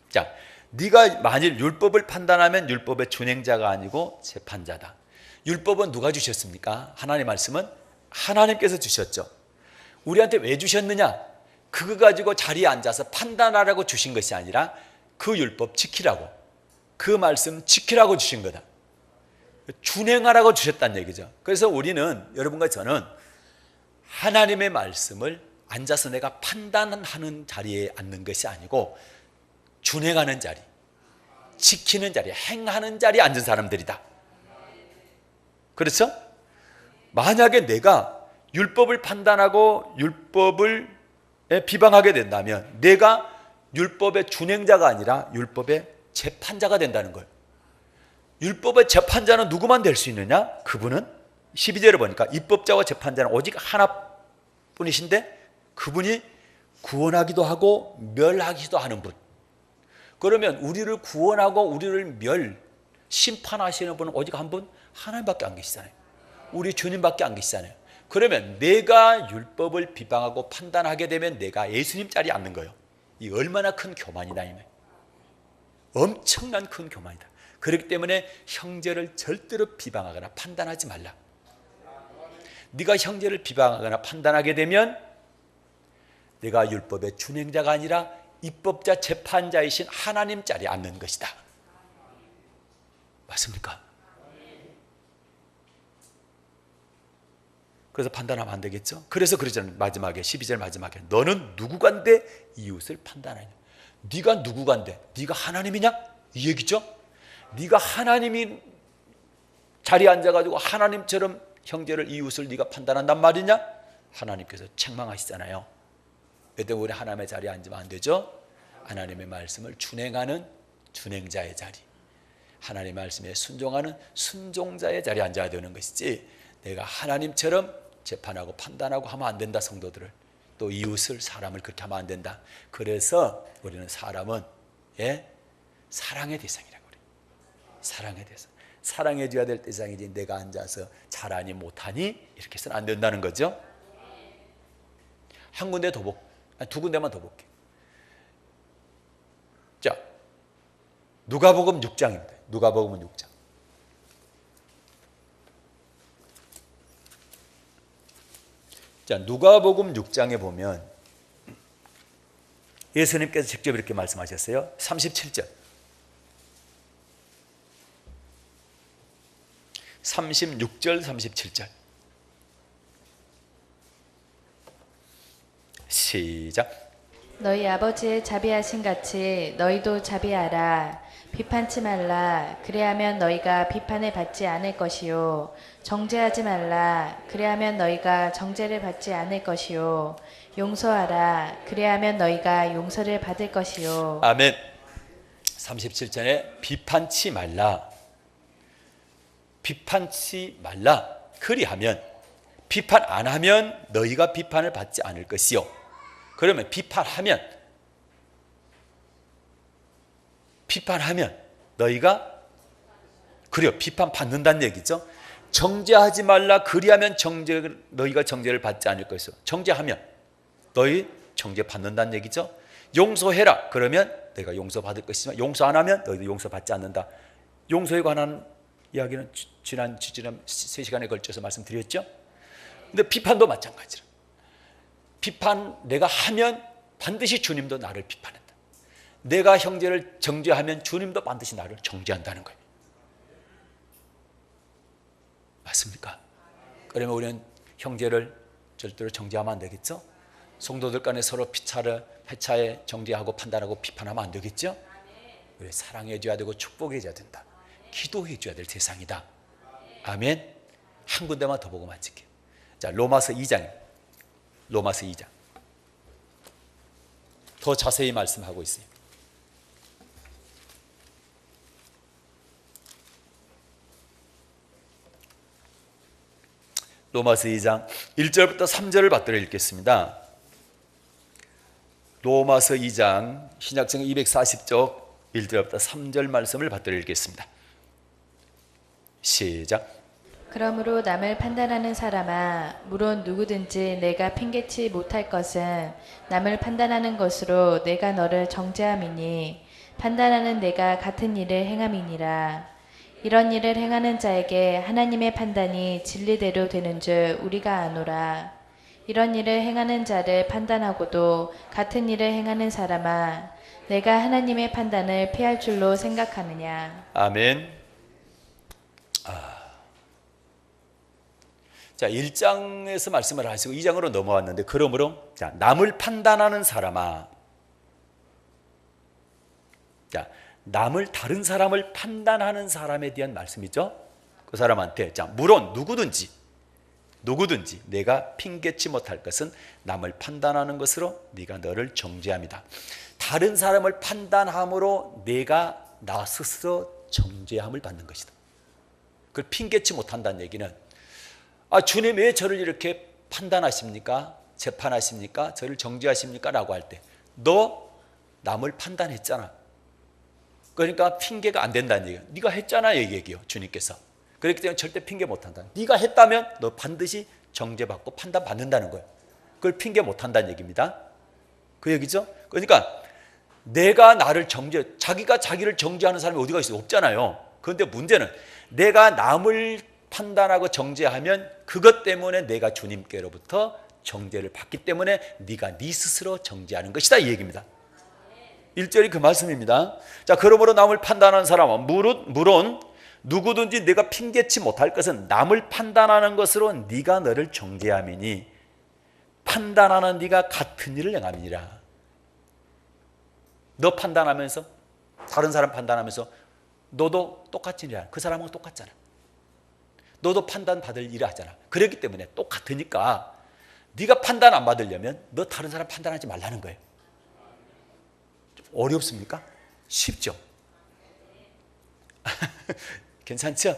자, 네가 만일 율법을 판단하면 율법의 준행자가 아니고 재판자다. 율법은 누가 주셨습니까? 하나님의 말씀은 하나님께서 주셨죠. 우리한테 왜 주셨느냐? 그거 가지고 자리에 앉아서 판단하라고 주신 것이 아니라 그 율법 지키라고, 그 말씀 지키라고 주신 거다. 준행하라고 주셨다는 얘기죠. 그래서 우리는, 여러분과 저는 하나님의 말씀을 앉아서 내가 판단하는 자리에 앉는 것이 아니고 준행하는 자리, 지키는 자리, 행하는 자리에 앉은 사람들이다. 그렇죠? 만약에 내가 율법을 판단하고 율법을 비방하게 된다면 내가 율법의 준행자가 아니라 율법의 재판자가 된다는 거예요. 율법의 재판자는 누구만 될 수 있느냐? 그분은 12절에 보니까 입법자와 재판자는 오직 하나뿐이신데 그분이 구원하기도 하고 멸하기도 하는 분. 그러면 우리를 구원하고 우리를 심판하시는 분은 오직 한 분, 하나님밖에 안 계시잖아요. 우리 주님밖에 안 계시잖아요. 그러면 내가 율법을 비방하고 판단하게 되면 내가 예수님 자리에 앉는 거예요. 이 얼마나 큰 교만이다, 이네. 엄청난 큰 교만이다. 그렇기 때문에 형제를 절대로 비방하거나 판단하지 말라. 네가 형제를 비방하거나 판단하게 되면 내가 율법의 준행자가 아니라 입법자 재판자이신 하나님 자리에 앉는 것이다. 맞습니까? 그래서 판단하면 안 되겠죠. 그래서 그러잖아요. 마지막에 12절 마지막에 너는 누구간데 이웃을 판단하냐. 네가 누구간데? 네가 하나님이냐? 이 얘기죠. 네가 하나님이 자리에 앉아가지고 하나님처럼 형제를, 이웃을 네가 판단한단 말이냐? 하나님께서 책망하시잖아요. 그때 우리 하나님의 자리에 앉으면 안 되죠. 하나님의 말씀을 준행하는 준행자의 자리, 하나님의 말씀에 순종하는 순종자의 자리에 앉아야 되는 것이지, 내가 하나님처럼 재판하고 판단하고 하면 안 된다. 성도들을, 또 이웃을, 사람을 그렇게 하면 안 된다. 그래서 우리는 사람은 사랑의 대상이라고 그래요. 사랑의 대상, 사랑해 줘야 될 대상이지 내가 앉아서 잘하니 못하니 이렇게 해서는 안 된다는 거죠. 한 군데 더 두 군데만 더 볼게요. 자, 누가복음 6장입니다. 누가복음 6장. 자, 누가복음 6장에 보면 예수님께서 직접 이렇게 말씀하셨어요. 37절. 36절, 37절. 시작. 너희 아버지의 자비하신 같이 너희도 자비하라. 비판치 말라. 그래야면 너희가 비판을 받지 않을 것이요. 정죄하지 말라. 그래야면 너희가 정죄를 받지 않을 것이요. 용서하라. 그래야면 너희가 용서를 받을 것이요. 아멘. 37절에 비판치 말라. 비판치 말라. 그리하면, 비판 안 하면 너희가 비판을 받지 않을 것이요. 그러면 비판하면 너희가, 그래요, 비판 받는다는 얘기죠. 정죄하지 말라. 그리하면 너희가 정죄를 받지 않을 것이요. 정죄하면 너희 정죄 받는다는 얘기죠. 용서해라. 그러면 너희가 용서받을 것이지만 용서 안 하면 너희도 용서받지 않는다. 용서에 관한 이야기는 지난 3시간에 걸쳐서 말씀드렸죠. 근데 비판도 마찬가지로 비판 내가 하면 반드시 주님도 나를 비판한다. 내가 형제를 정죄하면 주님도 반드시 나를 정죄한다는 거예요. 맞습니까? 그러면 우리는 형제를 절대로 정죄하면 안 되겠죠? 성도들 간에 서로 회차에 정죄하고 판단하고 비판하면 안 되겠죠? 왜? 사랑해 줘야 되고 축복해 줘야 된다. 기도해 줘야 될 대상이다. 아멘. 한 군데만 더 보고 마칠게요. 자, 로마서 2장. 로마서 2장. 더 자세히 말씀하고 있어요. 로마서 2장 1절부터 3절을 받들어 읽겠습니다. 로마서 2장 신약성 240쪽 1절부터 3절 말씀을 받들어 읽겠습니다. 시작. 그러므로 남을 판단하는 사람아, 물론 누구든지 내가 핑계치 못할 것은 남을 판단하는 것으로 내가 너를 정죄함이니 판단하는 내가 같은 일을 행함이니라. 이런 일을 행하는 자에게 하나님의 판단이 진리대로 되는 줄 우리가 아노라. 이런 일을 행하는 자를 판단하고도 같은 일을 행하는 사람아, 내가 하나님의 판단을 피할 줄로 생각하느냐. 아멘. 자, 1장에서 말씀을 하시고 2장으로 넘어왔는데, 그러므로 자, 남을 판단하는 사람아. 자, 남을, 다른 사람을 판단하는 사람에 대한 말씀이죠. 그 사람한테 자, 물론 누구든지 내가 핑계치 못할 것은 남을 판단하는 것으로 네가 너를 정죄합니다. 다른 사람을 판단함으로 내가 나 스스로 정죄함을 받는 것이다. 그걸 핑계치 못한다는 얘기는, 주님 왜 저를 이렇게 판단하십니까? 재판하십니까? 저를 정죄하십니까? 라고 할 때 너 남을 판단했잖아. 그러니까 핑계가 안 된다는 얘기예요. 네가 했잖아 얘기예요, 주님께서. 그렇기 때문에 절대 핑계 못한다. 네가 했다면 너 반드시 정죄받고 판단받는다는 거예요. 그걸 핑계 못한다는 얘기입니다. 그 얘기죠. 그러니까 내가 나를 자기가 자기를 정죄하는 사람이 어디가 있어요? 없잖아요. 그런데 문제는 내가 남을 판단하고 정죄하면 그것 때문에 내가 주님께로부터 정죄를 받기 때문에 네가 네 스스로 정죄하는 것이다, 이 얘기입니다. 1절이 그 말씀입니다. 자, 그러므로 남을 판단하는 사람은 물론 누구든지 내가 핑계치 못할 것은 남을 판단하는 것으로 네가 너를 정죄함이니 판단하는 네가 같은 일을 행함이니라. 너 판단하면서, 다른 사람 판단하면서 너도 똑같은 일이야. 그 사람하고 똑같잖아. 너도 판단받을 일을 하잖아. 그렇기 때문에 똑같으니까 네가 판단 안 받으려면 너 다른 사람 판단하지 말라는 거예요. 좀 어렵습니까? 쉽죠? 괜찮죠?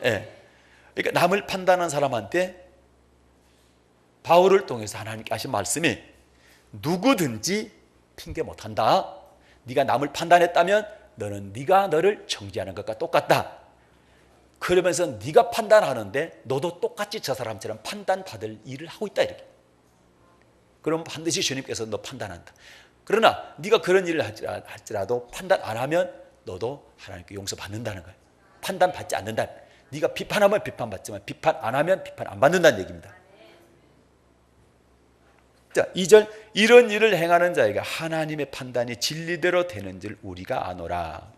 네. 그러니까 남을 판단하는 사람한테 바울을 통해서 하나님께 하신 말씀이 누구든지 핑계 못한다. 네가 남을 판단했다면 너는 네가 너를 정죄하는 것과 똑같다. 그러면서 네가 판단하는데 너도 똑같이 저 사람처럼 판단받을 일을 하고 있다, 이렇게. 그럼 반드시 주님께서 너 판단한다. 그러나 네가 그런 일을 할지라도 판단 안 하면 너도 하나님께 용서받는다는 거예요. 판단받지 않는다. 네가 비판하면 비판받지만 비판 안 하면 비판 안 받는다는 얘기입니다. 자, 2절, 이런 일을 행하는 자에게 하나님의 판단이 진리대로 되는 줄 우리가 아노라.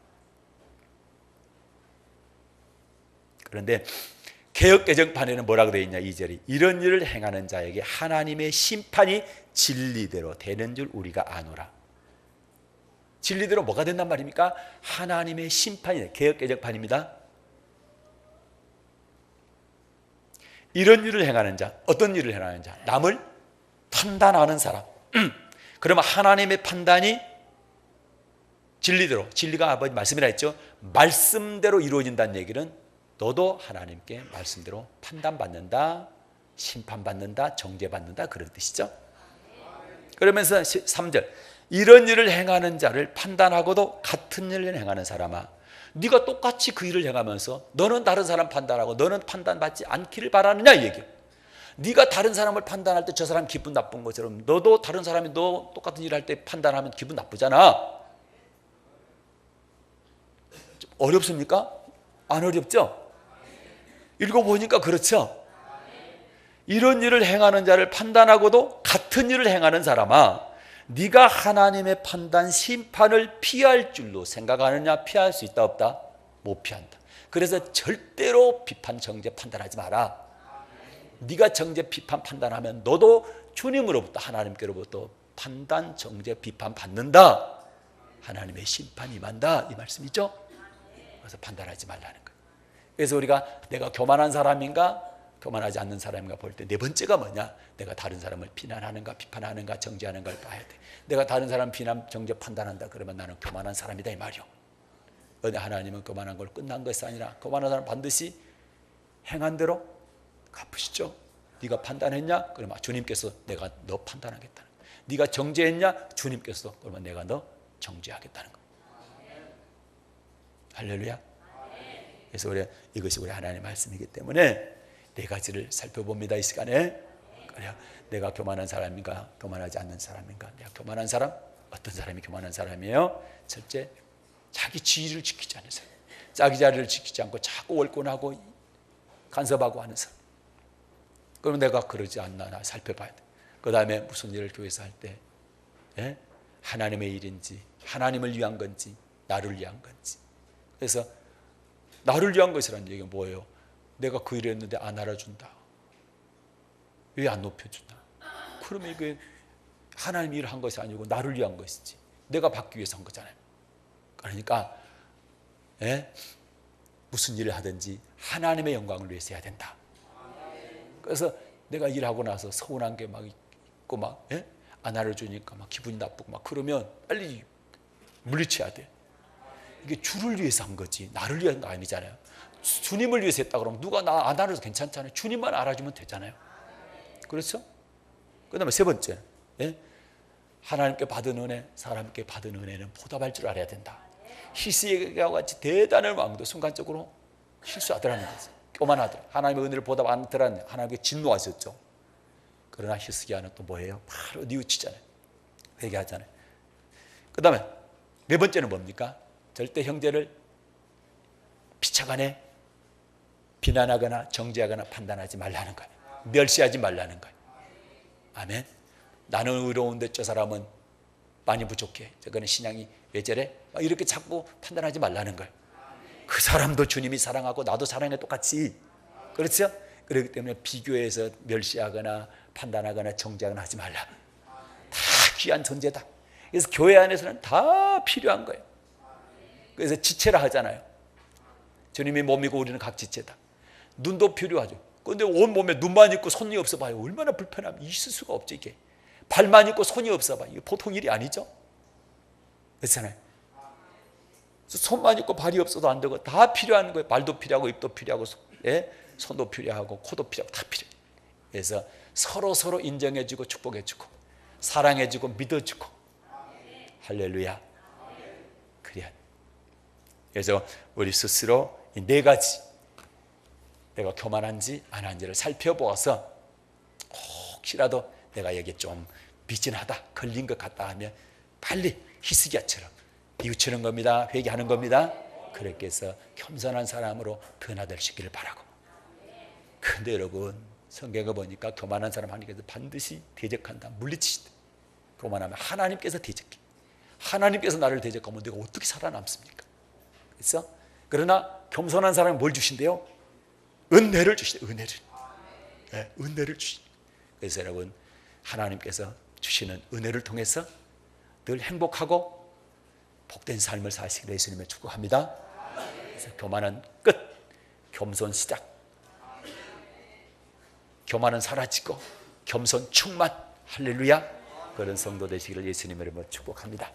그런데 개역개정판에는 뭐라고 되어 있냐, 2절이. 이런 일을 행하는 자에게 하나님의 심판이 진리대로 되는 줄 우리가 아노라. 진리대로 뭐가 된단 말입니까? 하나님의 심판이. 개역개정판입니다. 이런 일을 행하는 자, 어떤 일을 행하는 자? 남을 판단하는 사람. 그러면 하나님의 판단이 진리대로, 진리가 아버지 말씀이라 했죠. 말씀대로 이루어진다는 얘기는 너도 하나님께 말씀대로 판단받는다, 심판받는다, 정죄받는다, 그런 뜻이죠. 그러면서 3절, 이런 일을 행하는 자를 판단하고도 같은 일을 행하는 사람아, 네가 똑같이 그 일을 행하면서 너는 다른 사람 판단하고 너는 판단받지 않기를 바라느냐 이 얘기야. 네가 다른 사람을 판단할 때 저 사람 기분 나쁜 것처럼 너도 다른 사람이 너 똑같은 일을 할 때 판단하면 기분 나쁘잖아. 좀 어렵습니까? 안 어렵죠? 읽어보니까 그렇죠? 이런 일을 행하는 자를 판단하고도 같은 일을 행하는 사람아, 네가 하나님의 판단 심판을 피할 줄로 생각하느냐? 피할 수 있다 없다? 못 피한다. 그래서 절대로 비판 정죄 판단하지 마라. 네가 정죄 비판 판단하면 너도 주님으로부터 하나님께로부터 판단 정죄 비판 받는다. 하나님의 심판이 임한다 이 말씀이죠. 그래서 판단하지 말라는 거예요. 그래서 우리가 내가 교만한 사람인가 교만하지 않는 사람인가 볼 때 네 번째가 뭐냐? 내가 다른 사람을 비난하는가 비판하는가 정죄하는가를 봐야 돼. 내가 다른 사람 비난 정죄 판단한다 그러면 나는 교만한 사람이다 이 말이요. 그런데 하나님은 교만한 걸 끝난 것이 아니라 교만한 사람 반드시 행한 대로 갚으시죠. 네가 판단했냐? 그러면 주님께서 내가 너 판단하겠다는 거야. 네가 정죄했냐? 주님께서 그러면 내가 너 정죄하겠다는 거야. 할렐루야. 그래서 이것이 우리 하나님의 말씀이기 때문에 네 가지를 살펴봅니다 이 시간에. 그래요. 내가 교만한 사람인가 교만하지 않는 사람인가. 내가 교만한 사람, 어떤 사람이 교만한 사람이에요? 첫째, 자기 지위를 지키지 않는 사람, 자기 자리를 지키지 않고 자꾸 월권하고 간섭하고 하는 사람. 그러면 내가 그러지 않나 나 살펴봐야 돼. 그 다음에 무슨 일을 교회에서 할 때 하나님의 일인지 하나님을 위한 건지 나를 위한 건지. 그래서 나를 위한 것이라는 얘기가 뭐예요? 내가 그 일을 했는데 안 알아준다. 왜 안 높여준다? 그러면 이게 하나님 일을 한 것이 아니고 나를 위한 것이지. 내가 받기 위해서 한 거잖아요. 그러니까 무슨 일을 하든지 하나님의 영광을 위해서 해야 된다. 그래서 내가 일하고 나서 서운한 게 막 있고 막 안 알아주니까 막 기분이 나쁘고 막 그러면 빨리 물리쳐야 돼. 이게 주를 위해서 한 거지 나를 위한 거 아니잖아요. 주님을 위해서 했다 그러면 누가 나 안 알아도 괜찮잖아요. 주님만 알아주면 되잖아요. 그렇죠? 그 다음에 세 번째, 하나님께 받은 은혜, 사람께 받은 은혜는 보답할 줄 알아야 된다. 히스기야와 같이 대단한 왕도 순간적으로 실수하더라는 거죠. 교만하더라. 하나님의 은혜를 보답 안 하더라는 하나님께 진노하셨죠. 그러나 히스기야는 또 뭐예요? 바로 뉘우치잖아요. 회개하잖아요. 그 다음에 네 번째는 뭡니까? 절대 형제를 비차간에 비난하거나 정죄하거나 판단하지 말라는 거예요. 멸시하지 말라는 거예요. 아멘. 나는 의로운데 저 사람은 많이 부족해. 저거는 신앙이 왜 저래? 이렇게 자꾸 판단하지 말라는 거예요. 그 사람도 주님이 사랑하고 나도 사랑해 똑같이. 그렇죠? 그렇기 때문에 비교해서 멸시하거나 판단하거나 정죄하거나 하지 말라. 다 귀한 존재다. 그래서 교회 안에서는 다 필요한 거예요. 그래서 지체라 하잖아요. 주님이 몸이고 우리는 각 지체다. 눈도 필요하죠. 그런데 온 몸에 눈만 있고 손이 없어 봐요. 얼마나 불편함이 있을 수가 없죠. 이게 발만 있고 손이 없어 봐요. 이게 보통 일이 아니죠. 그렇잖아요. 손만 있고 발이 없어도 안 되고 다 필요한 거예요. 발도 필요하고 입도 필요하고 손도 필요하고 코도 필요하고 다 필요해요. 그래서 서로 인정해주고 축복해주고 사랑해주고 믿어주고. 할렐루야. 그래야. 그래서 우리 스스로 이 네 가지 내가 교만한지 안 한지를 살펴보아서 혹시라도 내가 여기 좀 미진하다 걸린 것 같다 하면 빨리 히스기야처럼 뉘우치는 겁니다. 회개하는 겁니다. 그렇게 해서 겸손한 사람으로 변화되시기를 바라고. 그런데 여러분 성경에 보니까 교만한 사람 하나님께서 반드시 대적한다. 물리치시다. 교만하면 하나님께서 대적해. 하나님께서 나를 대적하면 내가 어떻게 살아남습니까? 그렇죠? 그러나 겸손한 사람은 뭘 주신대요? 은혜를 주시대. 은혜를 주시. 그래서 여러분 하나님께서 주시는 은혜를 통해서 늘 행복하고 복된 삶을 사시기를 예수님을 축복합니다. 그래서 교만은 끝, 겸손 시작. 교만은 사라지고 겸손 충만. 할렐루야. 그런 성도 되시기를 예수님의 이름으로 축복합니다.